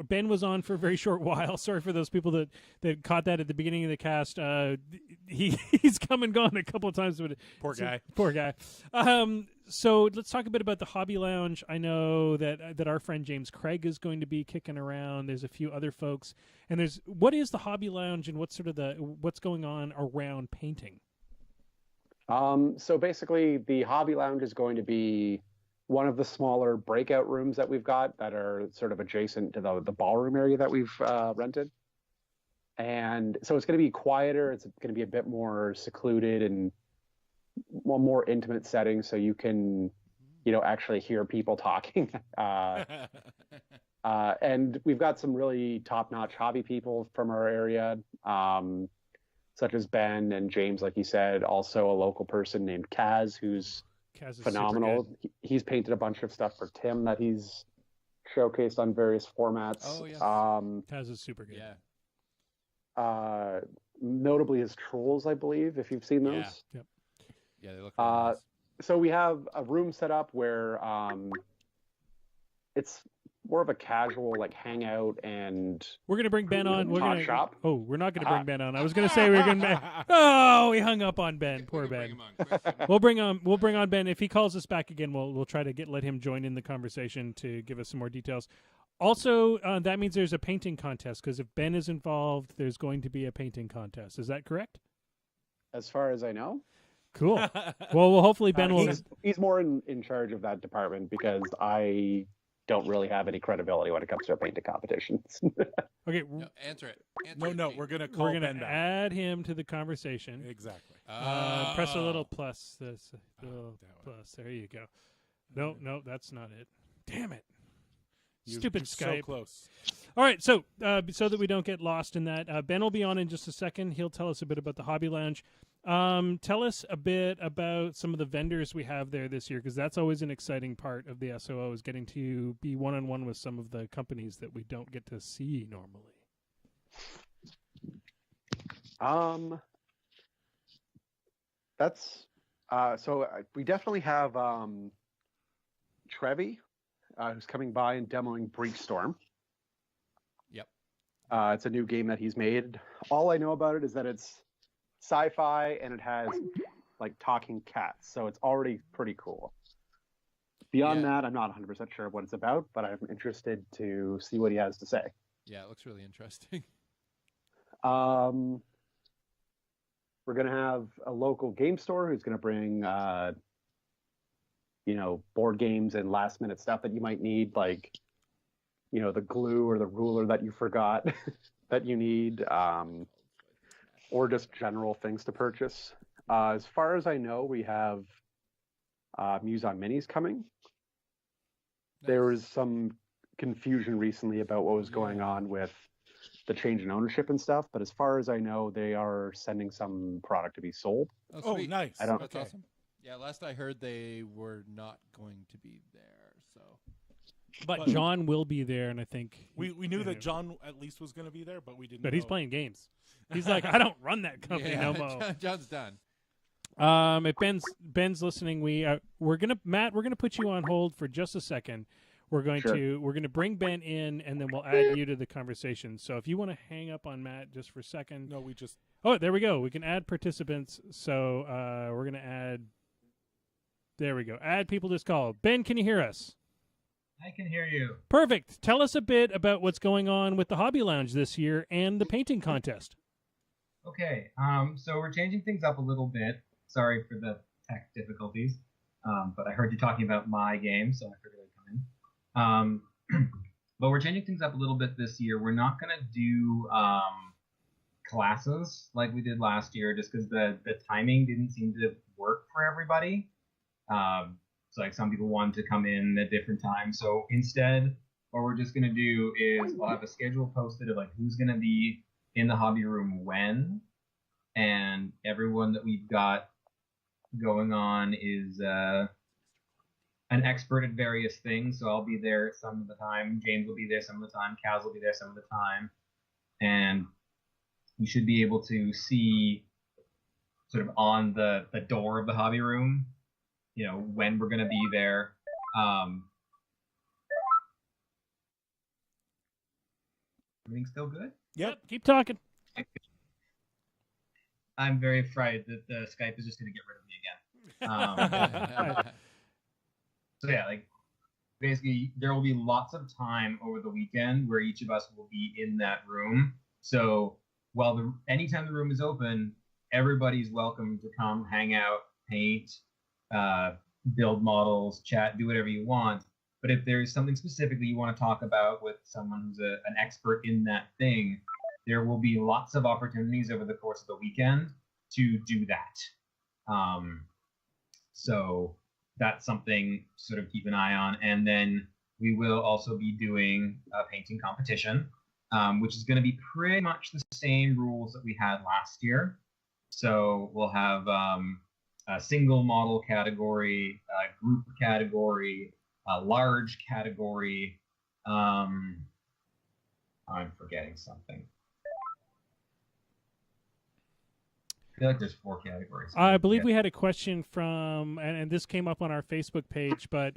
Ben was on for a very short while. Sorry for those people that caught that at the beginning of the cast. He's come and gone a couple of times. But Poor guy. Poor guy. So let's talk a bit about the Hobby Lounge. I know that our friend James Craig is going to be kicking around. There's a few other folks, and what is the Hobby Lounge and what's what's going on around painting? So basically, the Hobby Lounge is going to be one of the smaller breakout rooms that we've got that are sort of adjacent to the ballroom area that we've rented. And so it's going to be quieter. It's going to be a bit more secluded and more intimate setting, so you can, actually hear people talking. And we've got some really top-notch hobby people from our area, such as Ben and James, like you said. Also a local person named Kaz, who's Kaz is phenomenal. super good. He's painted a bunch of stuff for Tim that he's showcased on various formats. Oh, yes. Kaz is super good. Yeah. Notably his trolls, I believe, if you've seen those. Yeah. Yep. Yeah, they look really nice. So we have a room set up where it's more of a casual hangout, and We're gonna bring Ben on. We're Talk gonna shop. Oh, we're not gonna bring Ben on. I was gonna say we're gonna. Oh, we hung up on Ben. Poor Bring Ben. him on quick. We'll bring on Ben. If he calls us back again, we'll try to let him join in the conversation to give us some more details. Also, that means there's a painting contest, because if Ben is involved, there's going to be a painting contest. Is that correct? as far as I know, Cool. Well, hopefully Ben will. he's more in charge of that department, because I don't really have any credibility when it comes to painting competitions. Okay, No, answer it. No, we're gonna call we're gonna Ben back. add him to the conversation. Exactly. Press a little plus. This little that one. plus. There you go. No, that's not it. Damn it. You're Stupid so Skype. close. All right, so that we don't get lost in that, Ben will be on in just a second. He'll tell us a bit about the Hobby Lounge. Tell us a bit about some of the vendors we have there this year, because that's always an exciting part of the SOO, is getting to be one-on-one with some of the companies that we don't get to see normally. That's so we definitely have Trevi, who's coming by and demoing Breach Storm. Yep. It's a new game that he's made. All I know about it is that it's sci-fi and it has talking cats, so it's already pretty cool. Beyond that, I'm not 100% sure what it's about, but I'm interested to see what he has to say. Yeah, it looks really interesting. We're going to have a local game store who's going to bring, board games and last minute stuff that you might need, like, the glue or the ruler that you forgot that you need, or just general things to purchase. As far as I know, we have Muse on Minis coming. There was some confusion recently about what was going on with the change in ownership and stuff, but as far as I know, they are sending some product to be sold. Oh, sweet. nice. I don't- That's awesome. Yeah, last I heard they were not going to be there, so. But John will be there, and I think We knew that John at least was going to be there, but we didn't. but he's know. playing games. He's like, I don't run that company no more. John's done. If Ben's listening, we're gonna put you on hold for just a second. We're going Sure. to bring Ben in, and then we'll add you to the conversation. So if you want to hang up on Matt just for a second. No, we just. Oh, there we go. We can add participants. So we're gonna add. There we go. Add people to this call. Ben, can you hear us? I can hear you. Perfect. Tell us a bit about what's going on with the Hobby Lounge this year and the painting contest. Okay, so we're changing things up a little bit. Sorry for the tech difficulties, but I heard you talking about my game, so I figured I'd come in. But we're changing things up a little bit this year. We're not going to do classes like we did last year, just because the timing didn't seem to work for everybody. So like some people wanted to come in at different times. So instead, what we're just going to do is we'll have a schedule posted of like who's going to be in the hobby room when, and everyone that we've got going on is an expert at various things. So I'll be there some of the time, James will be there some of the time, Kaz will be there some of the time, and you should be able to see sort of on the door of the hobby room, you know, when we're going to be there. Everything still good? Yep. Keep talking. I'm very afraid that the Skype is just going to get rid of me again. So yeah, like basically there will be lots of time over the weekend where each of us will be in that room. So while anytime the room is open, everybody's welcome to come hang out, paint, build models, chat, do whatever you want. But if there's something specifically you want to talk about with someone who's an expert in that thing, there will be lots of opportunities over the course of the weekend to do that. So that's something to sort of keep an eye on. And then we will also be doing a painting competition, which is going to be pretty much the same rules that we had last year. So we'll have a single model category, a group category, a large category. I'm forgetting something. I feel like there's 4 categories. I believe we had a question from, and this came up on our Facebook page, but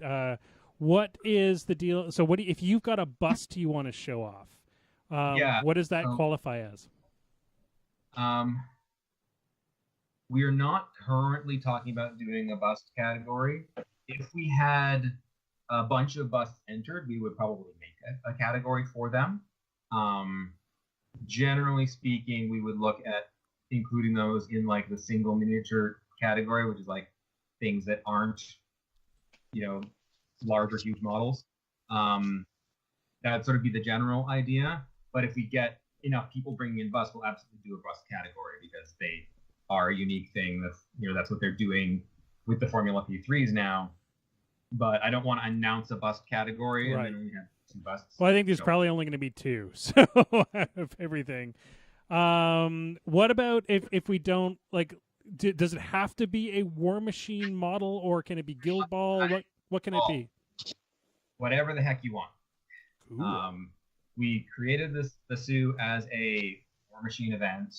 what is the deal? So if you've got a bust you want to show off, what does that qualify as? We are not currently talking about doing a bust category. If we had a bunch of busts entered, we would probably make a category for them. Generally speaking, we would look at including those in like the single miniature category, which is like things that aren't, you know, large or huge models. That'd sort of be the general idea. But if we get enough people bringing in busts, we'll absolutely do a bust category because they are a unique thing. That's what they're doing with the Formula P3s now. But I don't want to announce a bust category and then we have 2 busts. Well, I think there's probably only going to be 2, so out of everything. What about if we don't like? Does it have to be a War Machine model, or can it be Guild Ball? What can it be? Whatever the heck you want. Ooh. We created the SOO as a War Machine event,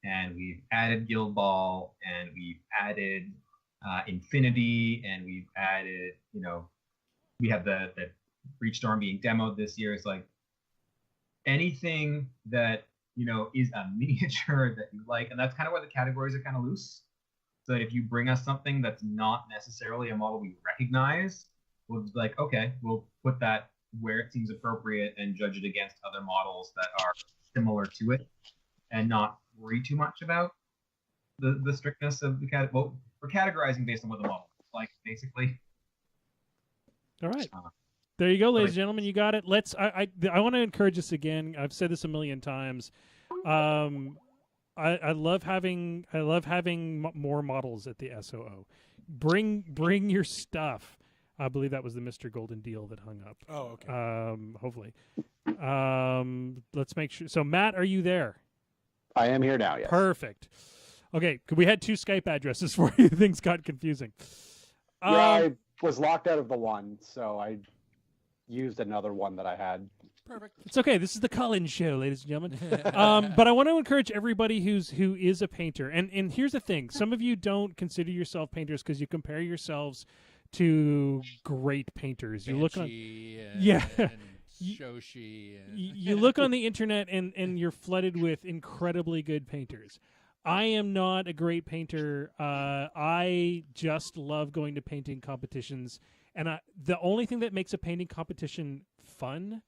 and we've added Guild Ball, and we've added Infinity, and we've added, you know, we have the Breach Storm being demoed this year. It's like anything that, you know, is a miniature that you like, and that's kind of where the categories are kind of loose. So that if you bring us something that's not necessarily a model we recognize, we'll be like, okay, we'll put that where it seems appropriate and judge it against other models that are similar to it, and not worry too much about the strictness of the category. Well, we're categorizing based on what the model is like, basically. All right. There you go, ladies and gentlemen. You got it. I want to encourage this again. I've said this a million times. I love having more models at the SOO. Bring your stuff. I believe that was the Mr. Golden Deal that hung up. Oh, okay. Hopefully. Let's make sure. So, Matt, are you there? I am here now, yes. Perfect. Okay, we had 2 Skype addresses for you. Things got confusing. Yeah, I was locked out of the one, so I used another one that I had. Perfect. It's okay. This is the Collins Show, ladies and gentlemen. But I want to encourage everybody who is a painter. And here's the thing. Some of you don't consider yourself painters because you compare yourselves to great painters. You look on, and Shoshi. You look on the internet and you're flooded with incredibly good painters. I am not a great painter. I just love going to painting competitions And the only thing that makes a painting competition fun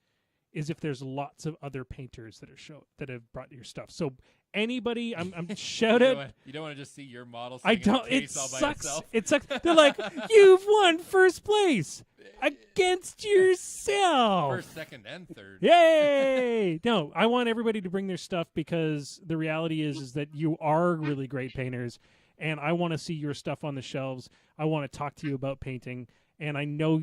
is if there's lots of other painters that have brought your stuff. So anybody, I'm shout out. You don't want to just see your model. I sitting in a don't. case It all by sucks. itself. It sucks. They're like, you've won first place against yourself. First, second, and third. Yay! No, I want everybody to bring their stuff because the reality is that you are really great painters, and I want to see your stuff on the shelves. I want to talk to you about painting. And I know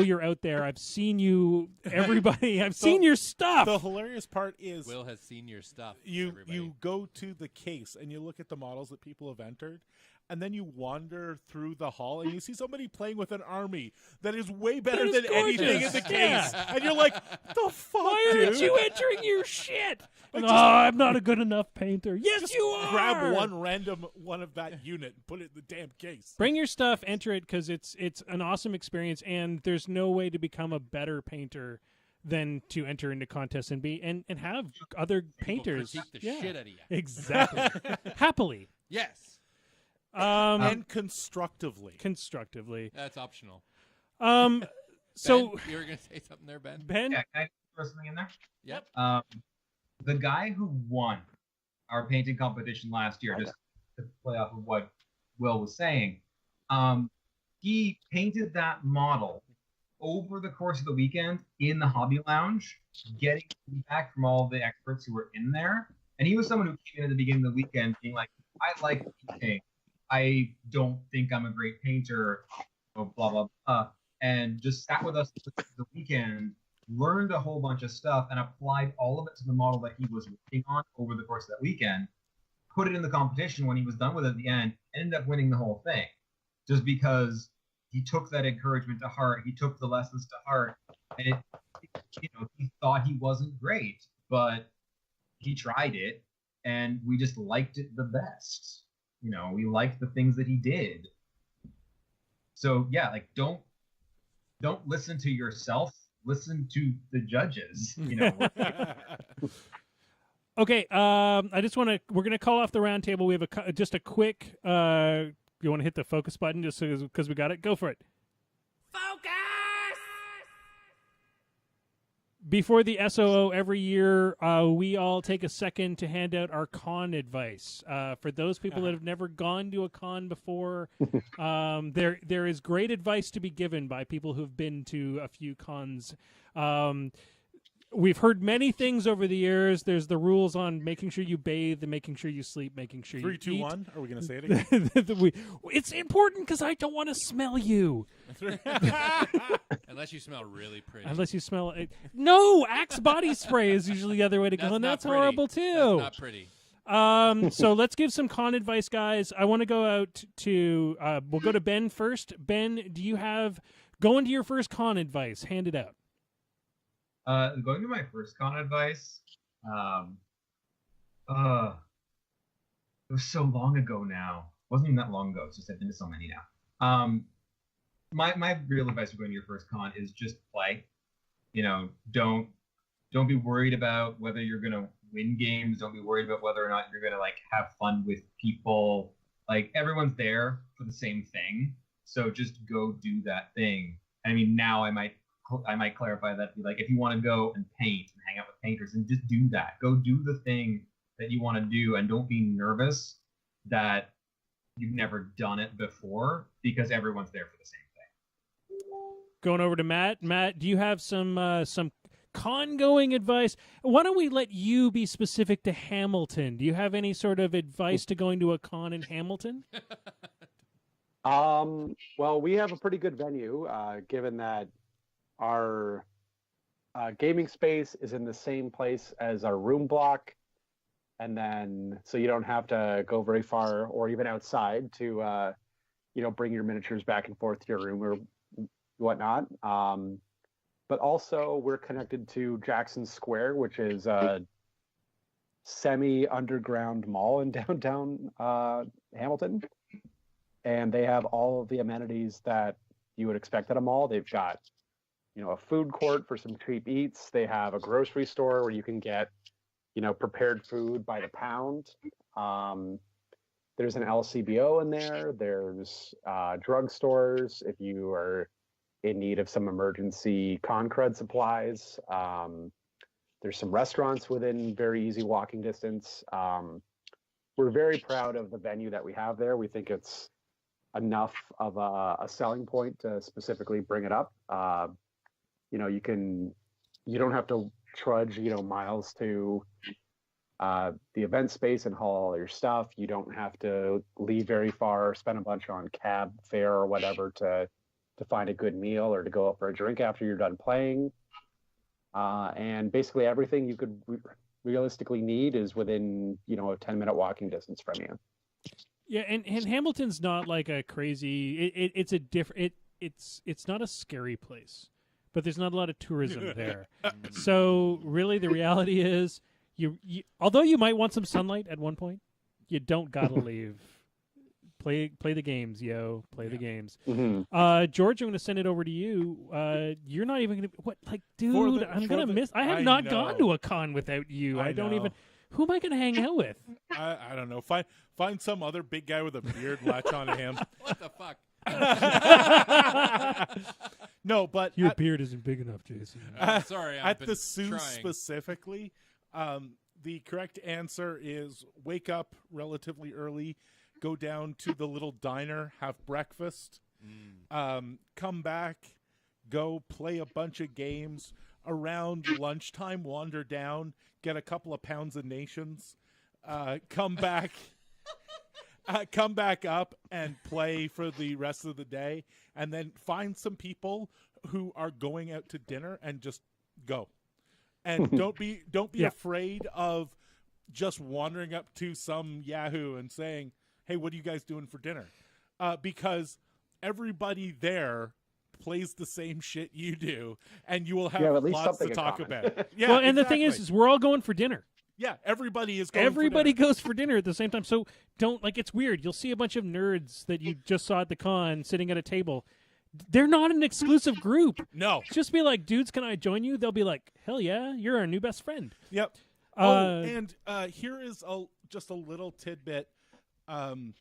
you're out there. I've seen you, everybody. I've seen your stuff. The hilarious part is Will has seen your stuff. you go to the case and you look at the models that people have entered, and then you wander through the hall and you see somebody playing with an army that is way better is than anything in gorgeous. the case, Yeah. and you're like, "The fuck, Why dude?" aren't you entering your shit? Like, Oh, just- I'm not a good enough painter. Yes, Just you are. grab one random one of that unit and put it in the damn case. Bring your stuff, enter it, because it's an awesome experience, and there's no way to become a better painter than to enter into contests and have other painters critique the shit out of you. Exactly. Happily. Yes. And constructively. Constructively. That's optional. So Ben, you were going to say something there, Ben? Ben, Yeah, can I throw something in there? Yep. The guy who won our painting competition last year, just to play off of what Will was saying, he painted that model over the course of the weekend in the hobby lounge, getting feedback from all the experts who were in there. And he was someone who came in at the beginning of the weekend being like, I like painting. I don't think I'm a great painter, blah, blah, blah. And just sat with us the weekend, learned a whole bunch of stuff, and applied all of it to the model that he was working on over the course of that weekend. Put it in the competition when he was done with it at the end, ended up winning the whole thing. Just because he took that encouragement to heart, he took the lessons to heart, and he thought he wasn't great, but he tried it, and we just liked it the best. We liked the things that he did. So yeah, like don't listen to yourself. Listen to the judges. okay. I just want to. We're going to call off the round table. We have just a quick. You want to hit the focus button just because we got it? Go for it. Focus. Before the SOO every year, we all take a second to hand out our con advice. For those people that have never gone to a con before, there is great advice to be given by people who've been to a few cons. We've heard many things over the years. There's the rules on making sure you bathe and making sure you sleep, making sure 3, you 2, eat. 1. Are we going to say it again? It's important because I don't want to smell you. Unless you smell really pretty. Unless you smell it. No, Axe body spray is usually the other way to go, and that's not pretty. horrible too. That's not pretty. So let's give some con advice, guys. I want to go out to. We'll go to Ben first. Ben, do you have going to your first con advice? Hand it out. Going to my first con advice, it was so long ago now. It wasn't even that long ago. It's just I've been to so many now. My real advice for going to your first con is just play. Don't be worried about whether you're gonna win games. Don't be worried about whether or not you're gonna have fun with people. Like everyone's there for the same thing, so just go do that thing. I mean, now I might clarify that, be like, if you want to go and paint and hang out with painters, and just do that. Go do the thing that you want to do, and don't be nervous that you've never done it before, because everyone's there for the same thing. Going over to Matt. Matt, do you have some con-going advice? Why don't we let you be specific to Hamilton? Do you have any sort of advice to going to a con in Hamilton? Well, we have a pretty good venue, given that our gaming space is in the same place as our room block, and then so you don't have to go very far or even outside to bring your miniatures back and forth to your room or whatnot. But also we're connected to Jackson Square, which is a semi-underground mall in downtown Hamilton, and they have all of the amenities that you would expect at a mall. They've got a food court for some cheap eats. They have a grocery store where you can get, prepared food by the pound. There's an LCBO in there. There's drugstores if you are, in need of some emergency con crud supplies. There's some restaurants within very easy walking distance. We're very proud of the venue that we have there. We think it's enough of a selling point to specifically bring it up. You know, you don't have to trudge, you know, miles to the event space and haul all your stuff. You don't have to leave very far, spend a bunch on cab fare or whatever to find a good meal or to go out for a drink after you're done playing. And basically everything you could realistically need is within, you know, a 10-minute walking distance from you. Yeah, and Hamilton's not like a crazy. It's a different. It's not a scary place, but there's not a lot of tourism there. So really, the reality is, you although you might want some sunlight at one point, you don't gotta leave. Play the games, yo. Play the games. Mm-hmm. George, I'm going to send it over to you. You're not even going to... dude, I'm going to miss... I have not gone to a con without you. I don't even... Who am I going to hang out with? I don't know. Find some other big guy with a beard, latch onto him. What the fuck? No, but... Your beard isn't big enough, Jason. Sorry, I've been the SOO specifically, the correct answer is wake up relatively early, go down to the little diner, have breakfast, come back, go play a bunch of games. Around lunchtime, wander down, get a couple of pounds of nations, come back up and play for the rest of the day, and then find some people who are going out to dinner and just go. And don't be afraid of just wandering up to some Yahoo and saying, hey, what are you guys doing for dinner? Because everybody there plays the same shit you do, and you will have at least lots to something in talk common. about. Well, and the thing is we're all going for dinner. Yeah, everybody is going Everybody for dinner. goes for dinner at the same time. So it's weird. You'll see a bunch of nerds that you just saw at the con sitting at a table. They're not an exclusive group. No. Just be like, dudes, can I join you? They'll be like, hell yeah, you're our new best friend. Yep. And here is just a little tidbit, and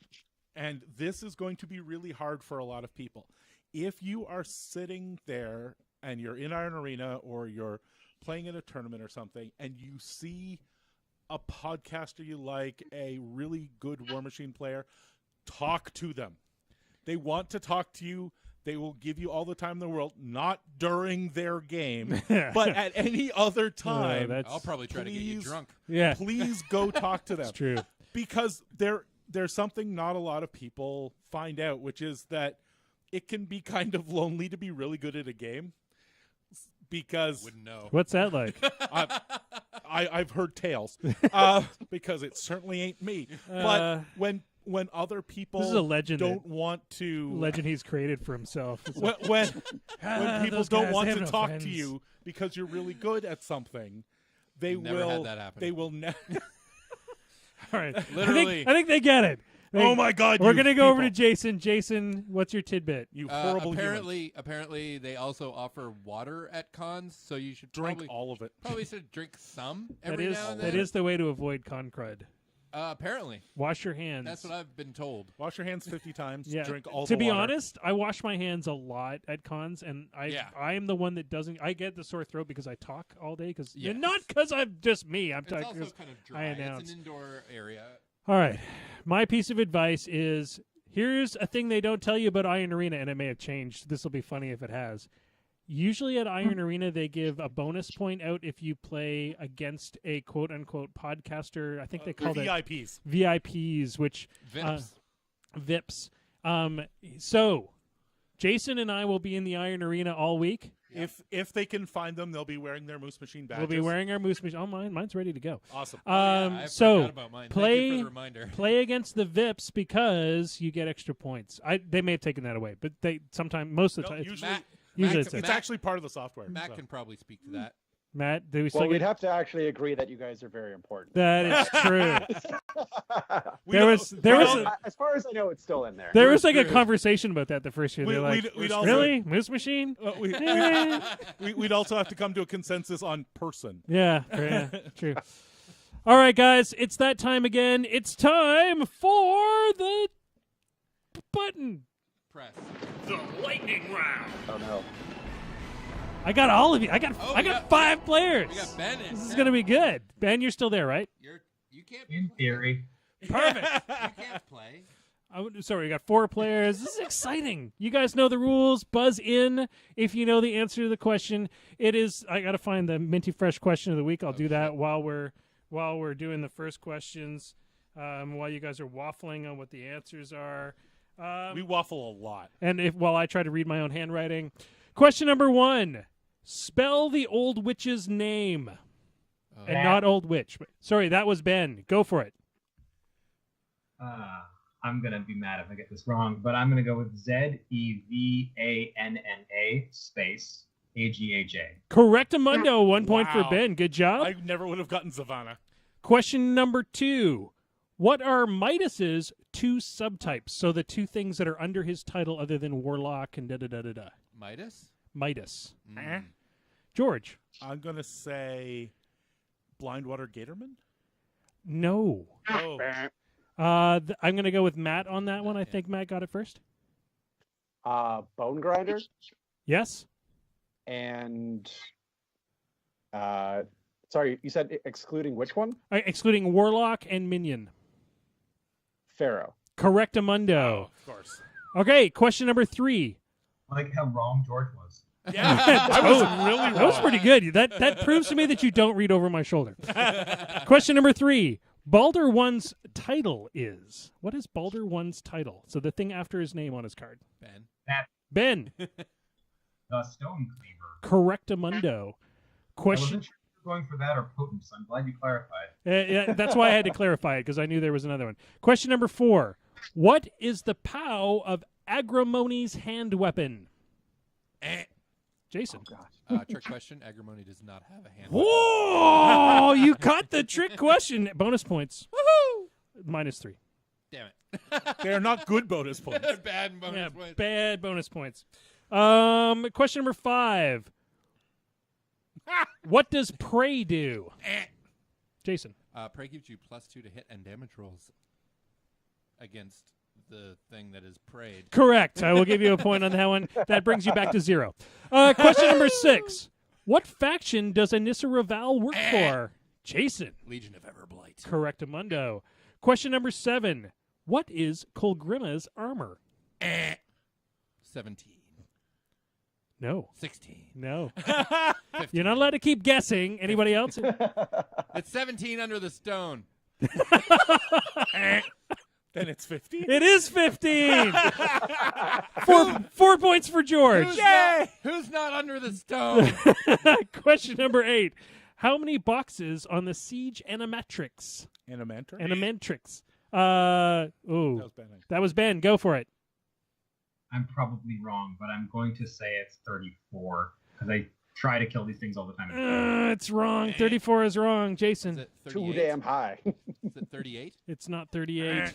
this is going to be really hard for a lot of people. If you are sitting there and you're in Iron Arena or you're playing in a tournament or something, and you see a podcaster you like, a really good War Machine player, talk to them. They want to talk to you. They will give you all the time in the world, not during their game, but at any other time. I'll probably try to get you drunk. Yeah. Please go talk to them. That's true. Because there's something not a lot of people find out, which is that it can be kind of lonely to be really good at a game. Because Wouldn't know. What's that like? I've heard tales, because it certainly ain't me. But when other people This is a legend don't want to legend he's created for himself. It's like, when people those don't guys, want they to have no talk friends. to you because you're really good at something, they Never had that happen. They will never. all right. Literally. I think they get it. Oh my God! We're you going to go over to people. Jason. Jason, what's your tidbit? You horrible human. Apparently, they also offer water at cons, so you should Drink all of it. Probably should drink some That every is now and then. that is the way to avoid con crud. Apparently, Wash your hands. that's what I've been told. Wash your hands 50 times. Yeah. Drink all to the be water. honest, I wash my hands a lot at cons, and I am the one that doesn't. I get the sore throat because I talk all day. Because Yes. not because I'm just me. I'm It's talking. also 'cause kind of I dry. It's announce. an indoor area. All right, my piece of advice is: here's a thing they don't tell you about Iron Arena, and it may have changed. This will be funny if it has. Usually at Iron Arena, they give a bonus point out if you play against a quote-unquote podcaster. I think they call it VIPs. VIPs, which Vips. VIPs. So, Jason and I will be in the Iron Arena all week. If they can find them, they'll be wearing their Moose Machine badges. We'll be wearing our Moose Machine. Oh, mine's ready to go. Awesome. I So forgot about mine. Thank you for the reminder. play against the VIPs because you get extra points. They may have taken that away, but most of the No, time, usually, usually it's it's actually part of the software. Matt so. can probably speak to that. Matt, do we still Well, we'd get? have to actually agree that you guys are very important. That is true. We There don't- was As far as I know, it's still in there. there was like a conversation about that the first year. We- They're like, we'd also- really, Moose Machine? We'd also have to come to a consensus on person. Yeah, true. All right, guys, it's that time again. It's time for the button. Press. The lightning round. Oh no. I got all of you. I got we got 5 players. We got Ben in. This is gonna be good. Ben, you're still there, right? You can't. In theory. Perfect. You can't play. Sorry, we got 4 players. This is exciting. You guys know the rules. Buzz in if you know the answer to the question. It is. I got to find the Minty Fresh question of the week. I'll do that while we're doing the first questions. While you guys are waffling on what the answers are. We waffle a lot. And while I try to read my own handwriting. Question number 1. Spell the old witch's name. And not old witch. Sorry, that was Ben. Go for it. I'm going to be mad if I get this wrong, but I'm going to go with Zevanna space Agha. Correctamundo. 1 point for Wow. Ben. Good job. I never would have gotten Savannah. Question number 2. What are Midas's 2 subtypes? So the 2 things that are under his title other than Warlock and da-da-da-da-da. Midas. George. I'm going to say Blindwater Gatorman? No. Oh. I'm going to go with Matt on that one. I think Matt got it first. Bone Grinder Yes? and sorry, you said excluding which one? Excluding Warlock and Minion. Pharaoh. Correctamundo. Of course. Okay, question number 3. I like how wrong George was. Yeah, I was really wrong. That was pretty good. That proves to me that you don't read over my shoulder. Question number 3. Baldur 1's title is. What is Baldur 1's title? So the thing after his name on his card. Ben. The Stone Cleaver. Correctamundo. I Question. wasn't sure if you were going for that or potent, so I'm glad you clarified. Yeah, that's why I had to clarify it, because I knew there was another one. Question number 4. What is the POW of Agrimony's hand weapon? Jason. Trick question. Agrimony does not have a hand. Whoa! You caught the trick question. Bonus points. Woohoo! -3. Damn it. They're not good bonus points. Bad bonus points. Bad bonus points. Question number 5. What does Prey do? Jason. Prey gives you +2 to hit and damage rolls against the thing that is preyed. Correct. I will give you a point on that one. That brings you back to 0. Question number 6. What faction does Anissa Raval work for? Jason. Legion of Everblight. Correctamundo. Question number 7. What is Kolgrima's armor? 17. No. 16. No. 15. You're not allowed to keep guessing. Anybody else? It's 17 under the stone. Then it's 15. It is 15. 4 points for George. Who's not under the stone? Question number 8. How many boxes on the Siege Animatrix? Animatrix? That was Ben. Go for it. I'm probably wrong, but I'm going to say it's 34 because I try to kill these things all the time. It's wrong. 34 is wrong. Jason. Is it 38? Too damn high. Is it 38? It's not 38.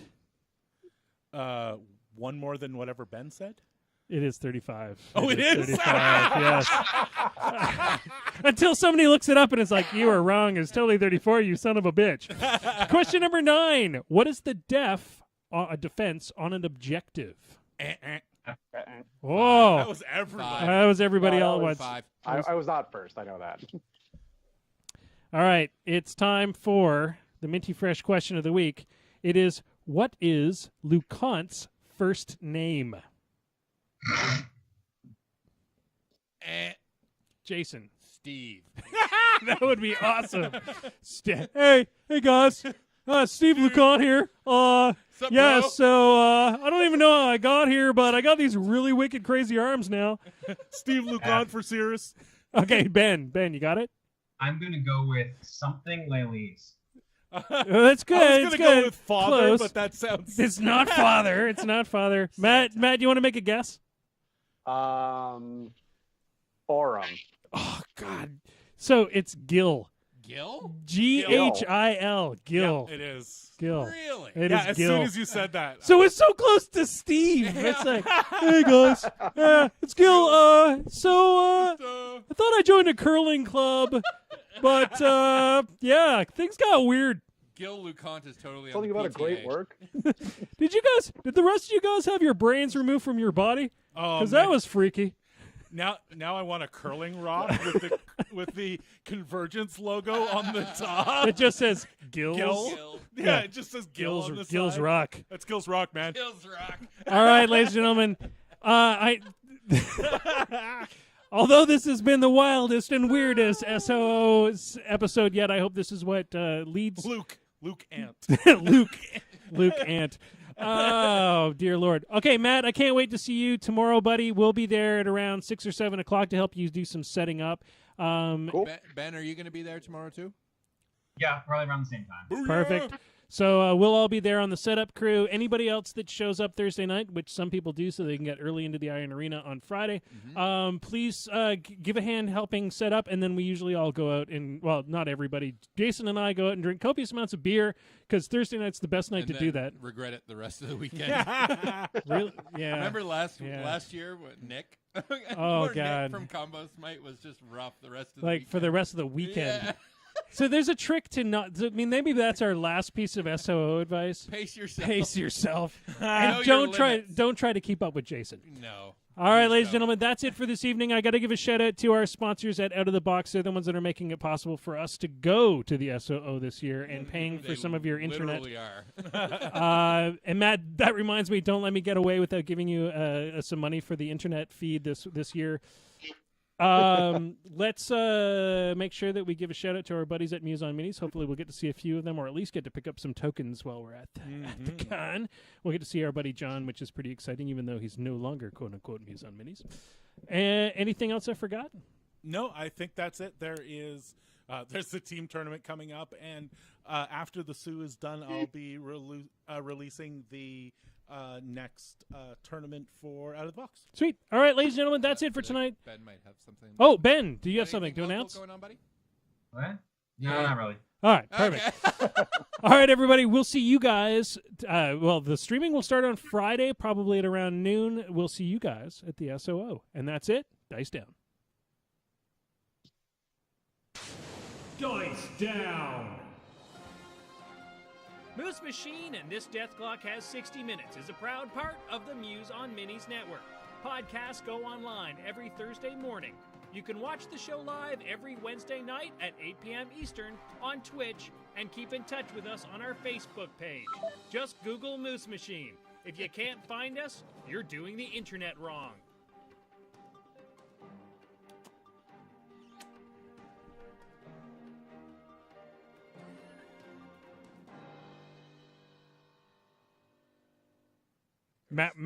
One more than whatever Ben said? It is 35. Oh, it is? 35, yes. Until somebody looks it up and it's like, you are wrong. It's totally 34, you son of a bitch. Question number 9. What is the defense on an objective? Whoa. That was everybody. That was everybody all at once. 5. I was not first. I know that. All right. It's time for the Minty Fresh question of the week. It is, what is Lucant's first name? Jason. Steve. That would be awesome. Hey guys. Steve Lucant here. Sup, Yeah, bro? so I don't even know how I got here, but I got these really wicked crazy arms now. Steve Lucant for Cirrus. Okay, Ben, you got it? I'm going to go with something Lely's. That's good. I was it's going to good. go with father, Close. but that sounds... It's not father. It's not father. Matt, you want to make a guess? Aurum. Oh, God. So it's Gil. Gil? G-H-I-L. Gil. Yeah, it is. Gil. Really? It Yeah, is as Gil. soon as you said that. So it's so close to Steve. It's like, hey guys, it's Gil. I thought I joined a curling club, but yeah, things got weird. Gil LeConte is totally Something on the about a great PTA. work. Did the rest of you guys have your brains removed from your body? Oh, Because that man. was freaky. Now I want a curling rock with the Convergence logo on the top. It just says Gills. Gil. Yeah, Yeah. it just says Gil on the Gills side. Rock. That's Gil's Rock, man. Gil's Rock. All right, ladies and gentlemen. Although this has been the wildest and weirdest SOO episode yet, I hope this is what leads Luke Ant. Luke Ant. Oh, dear Lord. Okay, Matt, I can't wait to see you tomorrow, buddy. We'll be there at around 6 or 7 o'clock to help you do some setting up. Cool. Ben, are you going to be there tomorrow too? Yeah, probably around the same time. Perfect. So we'll all be there on the setup crew. Anybody else that shows up Thursday night, which some people do so they can get early into the Iron Arena on Friday, please give a hand helping set up, and then we usually all go out and, well, not everybody. Jason and I go out and drink copious amounts of beer because Thursday night's the best night And to then do that. Regret it the rest of the weekend. Really? Yeah. Remember last year, what, Nick? Oh, Poor God. Nick from Combo Smite was just rough the rest of the Like weekend. for the rest of the weekend. Yeah. So there's a trick to not. I mean, maybe that's our last piece of SOO advice. Pace yourself. Pace yourself, Know and your limits. don't try to keep up with Jason. No. All right, Please ladies and don't. gentlemen, that's it for this evening. I got to give a shout out to our sponsors at Out of the Box. They're the ones that are making it possible for us to go to the SOO this year and paying for They some of your internet. literally are. And Matt, that reminds me, don't let me get away without giving you some money for the internet feed this year. Let's make sure that we give a shout out to our buddies at Muse on Minis. Hopefully we'll get to see a few of them, or at least get to pick up some tokens while we're at the con. We'll get to see our buddy John, which is pretty exciting, even though he's no longer quote unquote Muse on Minis. Anything else I forgot? No, I think that's it. There's the team tournament coming up, and after the SOO is done, I'll be releasing the next tournament for Out of the Box. Sweet. All right, ladies and gentlemen, that's it for tonight. Ben might have something. Oh, Ben, do you have something Anything to local announce? going on, buddy? What? No, not really. All right, perfect. Okay. All right, everybody, we'll see you guys. Well, the streaming will start on Friday, probably at around noon. We'll see you guys at the SOO. And that's it. Dice down. Dice down. Moose Machine and This Death Clock Has 60 Minutes is a proud part of the Muse on Minis network. Podcasts go online every Thursday morning. You can watch the show live every Wednesday night at 8 p.m. Eastern on Twitch and keep in touch with us on our Facebook page. Just Google Moose Machine. If you can't find us, you're doing the internet wrong. Matt